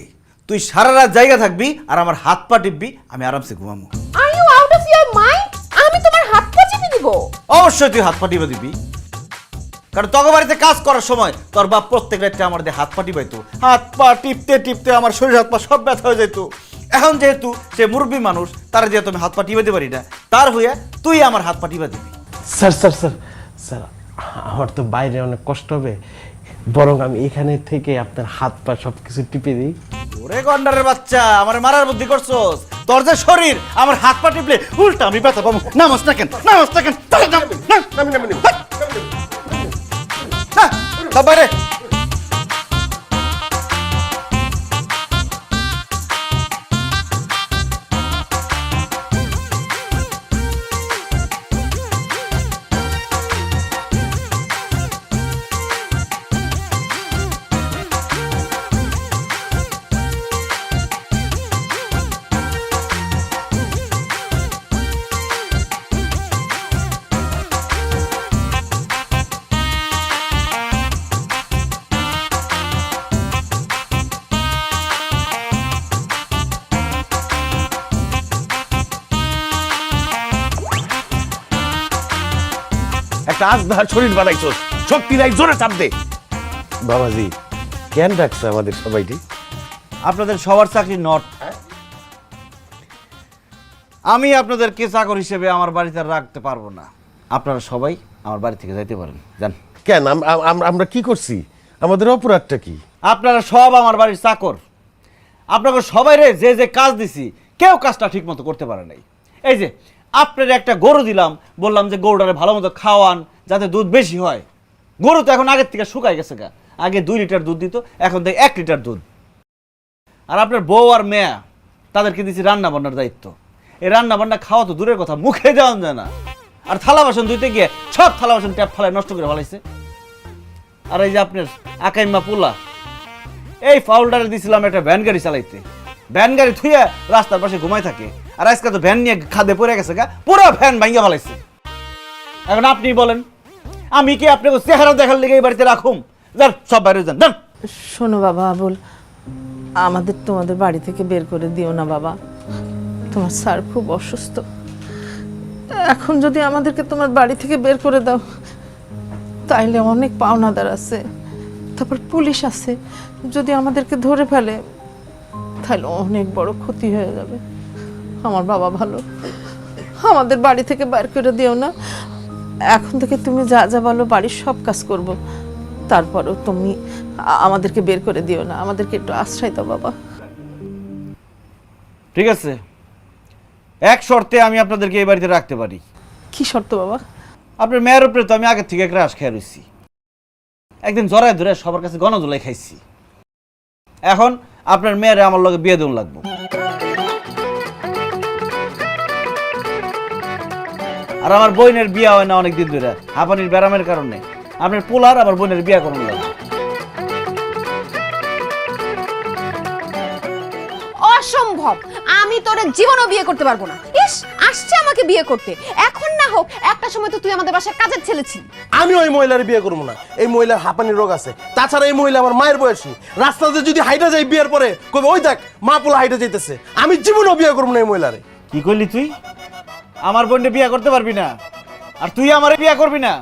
তুই সারা রাত জায়গা থাকবি আর আমার হাত পা টিপবি, আমি আরামসে ঘুমাবো। Are you out of your mind? আমি তোমার হাত পা চিপে দিব? অবশ্যই তুই হাত পা টিপে দিবি, কারণ তোর বাড়িতে কাজ করার সময় তোর বাপ প্রত্যেক রাতে আমার দিয়ে হাত পা টিপাইতো। হাত পা টিপতে টিপতে আমার শরীর হাত পা সব ব্যথা হয়ে যেত। এখন যেহেতু সে মুরব্বী মানুষ, তার যেহেতু আমি হাত পা টিপাইতে পারি না, তার হইয়া তুই আমার হাত পা টিপা দিবি। স্যার স্যার স্যার স্যার, আমার তো বাইরে অনেক কষ্ট হবে, বরং আমি এখানে থেকে আপনার হাত পা সব কিছু টিপে দিই। ওরে গন্ডারের বাচ্চা, আমার মারার বুদ্ধি করছস? তোর যে শরীর, আমার হাত পা টিপলে উল্টা আমি ব্যথা পাবো। নামাজ না কেন, নামাজ না কেন, বাইরে। একটা আজদার শরীর বানাইছস, শক্তি নাই, জোরে চাপ দে। বাবাজি কেন ডাকছে আমাদের সবাইকে? আপনাদের সবার চাকরি নট। আমি আপনাদেরকে চাকর হিসেবে আমার বাড়িতে রাখতে পারবো না। আপনারা সবাই আমার বাড়ি থেকে যাইতে পারেন, যান। কেন আমরা কি করছি? আমাদের অপরাধটা কি? আপনারা সব আমার বাড়ির চাকর। আপনাকে সবাই রে যে যে কাজ দিছি, কেউ কাজটা ঠিক মতো করতে পারে নাই। এই যে আপনার একটা গরু দিলাম, বললাম যে গরুটারে ভালো মতো খাওয়ান যাতে দুধ বেশি হয়। গরু তো এখন আগের থেকে শুকাই গেছে গা, আগে 2 লিটার দুধ দিত, এখন দেয় 1 লিটার দুধ। আর আপনার বউ আর মেয়া, তাদেরকে দিচ্ছি রান্না বান্নার দায়িত্ব। এই রান্না বান্না খাওয়া তো দূরের কথা, মুখে দেওয়া যায় না। আর থালা বাসন ধুইতে গিয়ে সব থালা বাসন ট্যাপ ফালায় নষ্ট করে ফেলাইছে। আর এই যে আপনার আকাইমা পোলা, এই ফাউলটারে দিয়েছিলাম একটা ভ্যান গাড়ি চালাইতে, ভ্যান গাড়ি থুইয়া রাস্তার পাশে ঘুমাই থাকে। আর আজকে তো ভ্যান নিয়ে খাদে পড়ে গেছে গা, পুরো ভ্যান ভাঙিয়া ফেলাইছে। এখন আপনি বলেন আমি কি আপনাকে চেহারা দেখার লেগে এই বাড়িতে রাখুম? যান সব বাইরে যান, যান। শোনো বাবা আবুল, আমাদের তোমাদের বাড়ি থেকে বের করে দিও না বাবা। তোমার স্যার খুব অসুস্থ। এখন যদি আমাদেরকে তোমার বাড়ি থেকে বের করে দাও, তাইলে অনেক পাওনাদার আছে, তারপর পুলিশ আছে, যদি আমাদেরকে ধরে ফেলে তাহলে অনেক বড় ক্ষতি হয়ে যাবে। আমার বাবা ভালো, আমাদের বাড়ি থেকে বের করে দিও না। এখন থেকে তুমি যা যা বলো বাড়ির সব কাজ করব, তারপরেও তুমি আমাদেরকে বের করে দিও না, আমাদেরকে একটু আশ্রয় দাও বাবা। ঠিক আছে, এক শর্তে আমি আপনাদেরকে এই বাড়িতে রাখতে পারি। কি শর্ত বাবা? আপনার মেয়ের উপরে তো আমি আগে থেকে একটা রাস খেয়ে রয়েছি, একদিন জড়ায় ধরে সবার কাছে গণজলাই খাইছি। এখন আপনার মেয়েরে আমার লগে বিয়ে দেন লাগবো। আর আমার বোনের বিয়ে হয় না অনেকদিন ধরে, হাঁপানির ব্যারামের কারণে। আপনার পোলার আবার বোনের বিয়ে করানো লাগবে। অসম্ভব, আমি তোরে জীবনও বিয়ে করতে পারবো না। ইস, আসছে আমাকে বিয়ে করতে, এখন না হোক, একটা সময় তো তুই আমাদের বাসায় কাজের ছেলে ছিলি। আমি ওই মহিলার বিয়ে করবো না, এই মহিলার হাঁপানির রোগ আছে। তাছাড়া এই মহিলা আমার মায়ের বয়সী, রাস্তাতে যদি হাইটা যাই বিয়ের পরে কবে ওই দেখ মা পোলা হাইটা যাইতেছে। আমি জীবনও বিয়ে করবো না এই মহিলারে। কি করলি তুই? আমার বোনকে বিয়ে করতে পারবি না, আর তুই আমারে বিয়ে করবি না?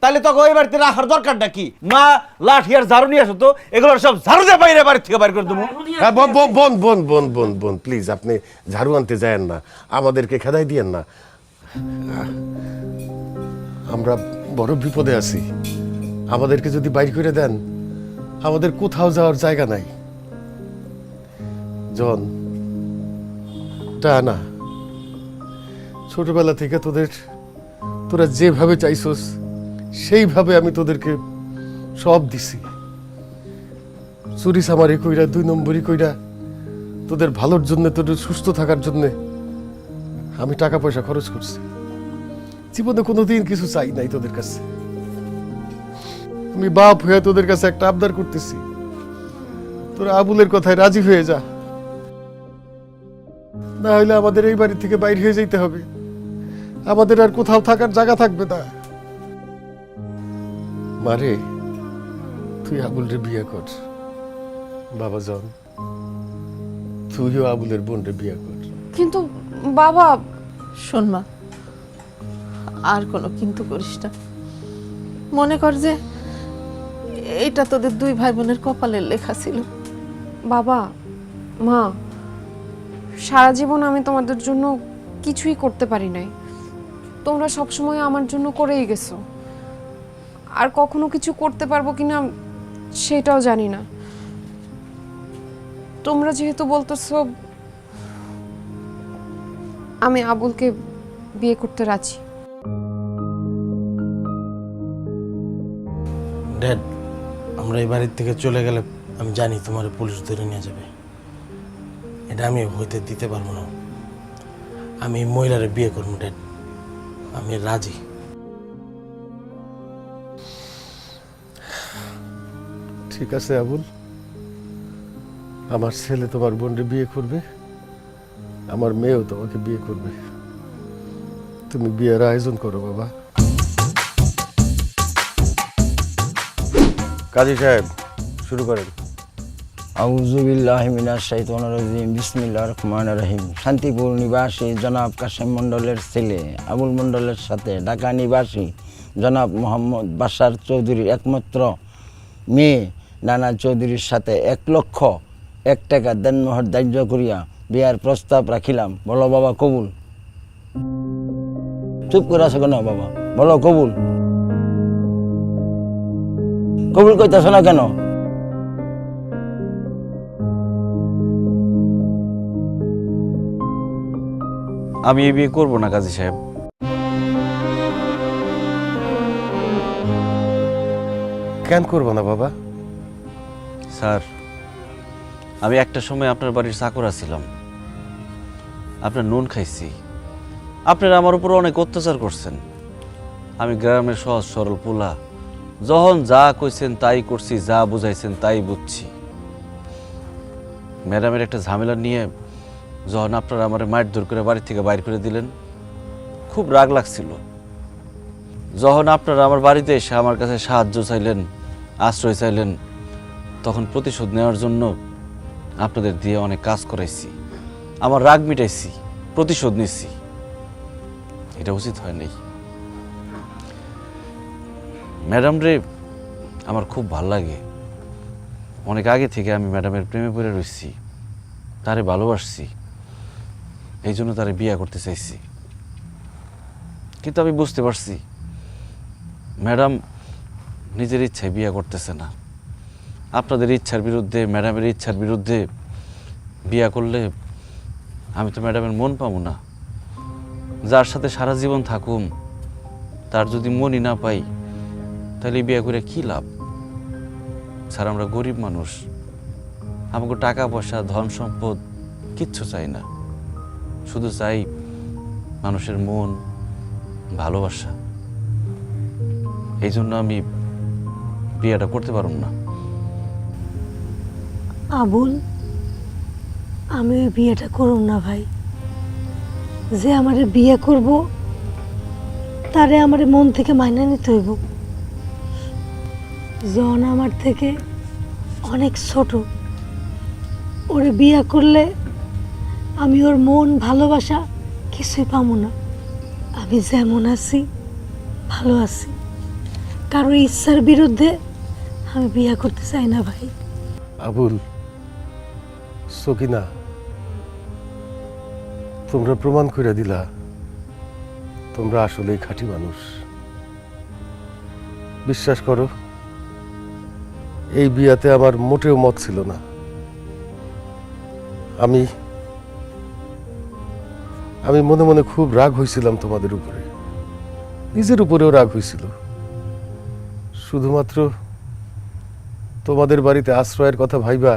তাহলে তোকে ওই বাড়িতে রাখার দরকারটা কি? মা লাঠি আর ঝাড়ু নিয়ে আসো তো, এগুলো সব ঝাড়ু দিয়ে বাইরে বাড়ি থেকে বাইর করে দেবো। হ্যাঁ, বোন প্লিজ, আপনি ঝাড়ু আনতে যায়েন না, আমাদেরকে খেদাই দিয়েন না। আমরা বড় বিপদে আছি, আমাদেরকে যদি বাইর করে দেন আমাদের কোথাও যাওয়ার জায়গা নাই। জন, তা না, ছোটবেলা থেকে তোরা যেভাবে চাইছস সেইভাবে আমি তোদেরকে সব দিছি। চুরি সামারি কইরা, 2 নম্বরই কইরা, তোদের ভালোর জন্য, তোদের সুস্থ থাকার জন্য আমি টাকা পয়সা খরচ করছি। জীবনে কোনোদিন কিছু চাই নাই তোদের কাছে। আমি বাপ হয়ে তোদের কাছে একটা আবদার করতেছি, তোরা আবুলের কথায় রাজি হয়ে যা, না হলে আমাদের এই বাড়ি থেকে বাইরে হয়ে যেতে হবে। আমাদের আর কোথাও থাকার জায়গা থাকবে না। মারে, তুই আবুলরে বিয়ে কর। বাবা জন, তুইও আবুলের বোনরে বিয়ে কর। কিন্তু বাবা, শোন মা, আর কোনো কিন্তু করিস না। মনে কর যে এটা তোদের 2 ভাই বোনের কপালের লেখা ছিল। বাবা, মা, সারা জীবন আমি তোমাদের জন্য কিছুই করতে পারি নাই, তোমরা সবসময় আমার জন্য করেই গেছো। আর কখনো কিছু করতে পারবো কিনা সেটাও জানি না। তোমরা যেহেতু বলতেছো, আমি আবুলকে বিয়ে করতে রাজি। ড্যাড, আমরা এই বাড়ির থেকে চলে গেলে আমি জানি তোমার পুলিশ ধরে নিয়ে যাবে। এটা আমি হইতে দিতে পারবো না। আমি এই মহিলারে বিয়ে করবো ড্যাড, আমি রাজি। ঠিক আছে আবুল, আমার ছেলে তোমার বোনরে বিয়ে করবে, আমার মেয়েও তোমাকে বিয়ে করবে। তুমি বিয়ের আয়োজন করো বাবা। কাজী সাহেব, শুরু করেন। আউযুবিল্লাহি মিনাশ শাইতানির রাজিম, বিসমিল্লাহির রহমানির রহিম। শান্তিপুর নিবাসী জনাব কাশেম মণ্ডলের ছেলে আবুল মণ্ডলের সাথে ঢাকা নিবাসী জনাব মোহাম্মদ বাশার চৌধুরীর একমাত্র মেয়ে নানা চৌধুরীর সাথে 1,01,000 টাকা দেনমোহর ধার্য করিয়া বিয়ার প্রস্তাব রাখিলাম। বলো বাবা কবুল? চুপ করে আছো কেন বাবা? বলো কবুল? কবুল কইতেছ না কেন? আমি এই বিয়ে করবো না কাজী সাহেব। কেন করবো না বাবা? স্যার, আমি একটা সময় আপনার বাড়ির চাকর ছিলাম, আপনার নুন খাইছি, আপনারা আমার উপর অনেক অত্যাচার করছেন। আমি গ্রামের সহজ সরল পোলা, যখন যা কইছেন তাই করছি, যা বুঝাইছেন তাই বুঝছি। ম্যাডামের একটা ঝামেলা নিয়ে যখন আপনারা আমার মারধর করে বাড়ি থেকে বাইর করে দিলেন, খুব রাগ লাগছিল। যখন আপনারা আমার বাড়িতে এসে আমার কাছে সাহায্য চাইলেন, আশ্রয় চাইলেন, তখন প্রতিশোধ নেওয়ার জন্য আপনাদের দিয়ে অনেক কাজ করাইছি, আমার রাগ মিটাইছি, প্রতিশোধ নিচ্ছি। এটা উচিত হয় নাই। ম্যাডাম রে আমার খুব ভাল লাগে। অনেক আগে থেকে আমি ম্যাডামের প্রেমে পড়ে রয়েছি, তারে ভালোবাসছি, এই জন্য তারে বিয়ে করতে চাইছি। কিন্তু আমি বুঝতে পারছি ম্যাডাম নিজের ইচ্ছায় বিয়ে করতেছে না। আপনাদের ইচ্ছার বিরুদ্ধে, ম্যাডামের ইচ্ছার বিরুদ্ধে বিয়ে করলে আমি তো ম্যাডামের মন পাবো না। যার সাথে সারা জীবন থাকুম তার যদি মনই না পাই তাহলে বিয়ে করে কী লাভ? স্যার, আমরা গরিব মানুষ, আমাকে টাকা পয়সা, ধন সম্পদ কিচ্ছু চাই না, শুধু চাই মানুষের মন, ভালোবাসা। এই জন্য আমি বিয়েটা করতে পারব না। আবুল, আমি ওই বিয়েটা করব না ভাই। যে আমারে বিয়ে করব তারে আমার মন থেকে মাইনা নিতে হইব। জন আমার থেকে অনেক ছোট, ওরে বিয়ে করলে আমি ওর মন, ভালোবাসা কিছুই পাবো না। আমি যেমন আছি ভালো আছি, কারো ইচ্ছার বিরুদ্ধে আমি বিয়ে করতে চাই না ভাই। আবুল, সকিনা, তোমরা প্রমাণ করে দিলা তোমরা আসলেই খাঁটি মানুষ। বিশ্বাস করো, এই বিয়াতে আমার মোটেও মত ছিল না। আমি মনে মনে খুব রাগ হয়েছিলাম তোমাদের উপরে, নিজের উপরেও রাগ হয়েছিল। শুধুমাত্র তোমাদের বাড়িতে আশ্রয়ের কথা ভাইবা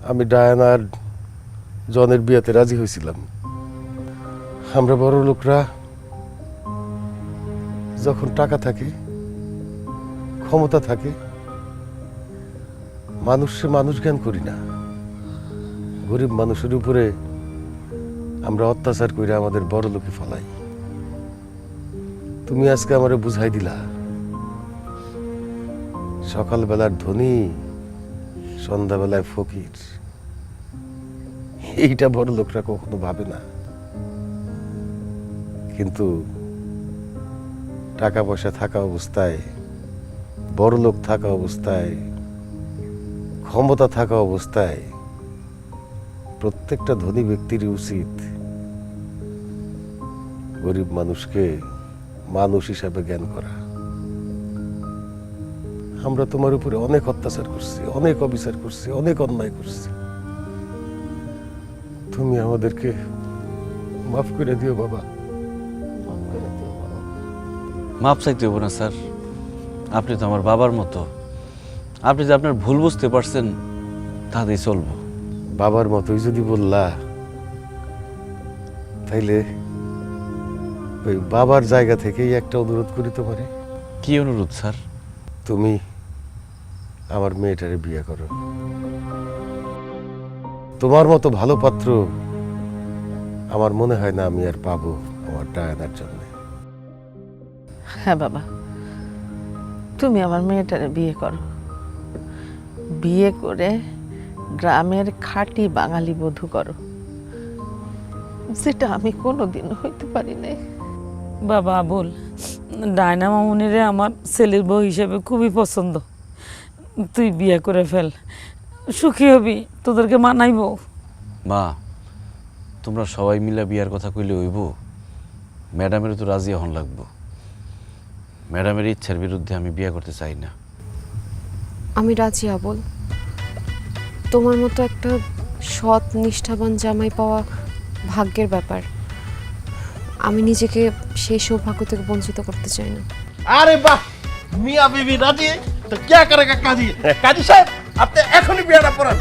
আমি ডায়ানা আর জনের বিয়েতে রাজি হয়েছিলাম। আমরা বড় লোকরা যখন টাকা থাকে, ক্ষমতা থাকে, মানুষে মানুষ জ্ঞান করি না। গরিব মানুষের উপরে আমরা অত্যাচার করে আমাদের বড় লোকে ফলাই। তুমি আজকে আমারে বুঝাই দিলা, সকালবেলার ধনী, সন্ধ্যাবেলায় ফকির, এইটা বড় লোকরা কখনো ভাবে না। কিন্তু টাকা পয়সা থাকা অবস্থায়, বড় লোক থাকা অবস্থায়, ক্ষমতা থাকা অবস্থায় প্রত্যেকটা ধনী ব্যক্তিরই উচিত গরিব মানুষকে মানুষ হিসাবে জ্ঞান করা। আমরা তোমার উপরে অনেক অত্যাচার করছি, অনেক অবিচার করছি, অনেক অন্যায় করছি। তুমি আমাদেরকে মাফ করে দিও বাবা। মাপ চাইতে হবো না স্যার, আপনি তো আমার বাবার মতো। আপনি যে আপনার ভুল বুঝতে পারছেন তাতেই চলবো। বাবার মতোই যদি বললা, তাইলে ওই বাবার জায়গা থেকেই একটা অনুরোধ করি তোমারে। কি অনুরোধ স্যার? তুমি আমার মেয়েটারে বিয়ে করো। তোমার মতো ভালো পাত্র আমার মনে হয় না আমি আর পাবো আমার ডায়ানার জন্য। হ্যাঁ বাবা, তুমি আমার মেয়েটারে বিয়ে করো। বিয়ে করে গ্রামের খাঁটি বাঙালি বধূ করো, যেটা আমি কোনোদিন হইতে পারি নাই। বাবা আবুল, ডায়না মামুনিরে আমার ছেলের বউ হিসেবে খুবই পছন্দ। তুই বিয়ে করে ফেল, সুখী হবি, তোদেরকে মানাইব। মা, তোমরা সবাই মিলে বিয়ার কথা কইলে হইব? ম্যাডামের তো রাজি হন লাগবো। ম্যাডামের ইচ্ছার বিরুদ্ধে আমি বিয়ে করতে চাই না। আমি রাজি আবুল। তোমার মতো একটা সৎ, নিষ্ঠাবান জামাই পাওয়া ভাগ্যের ব্যাপার। আমি নিজেকে সেই সৌভাগ্য থেকে বঞ্চিত করতে চাই না। আরে বাহ, মিয়া বিবি রাজি তো क्या करेगा काजी? काजी साहब, আপনি এখনই বিয়েটা পড়ান।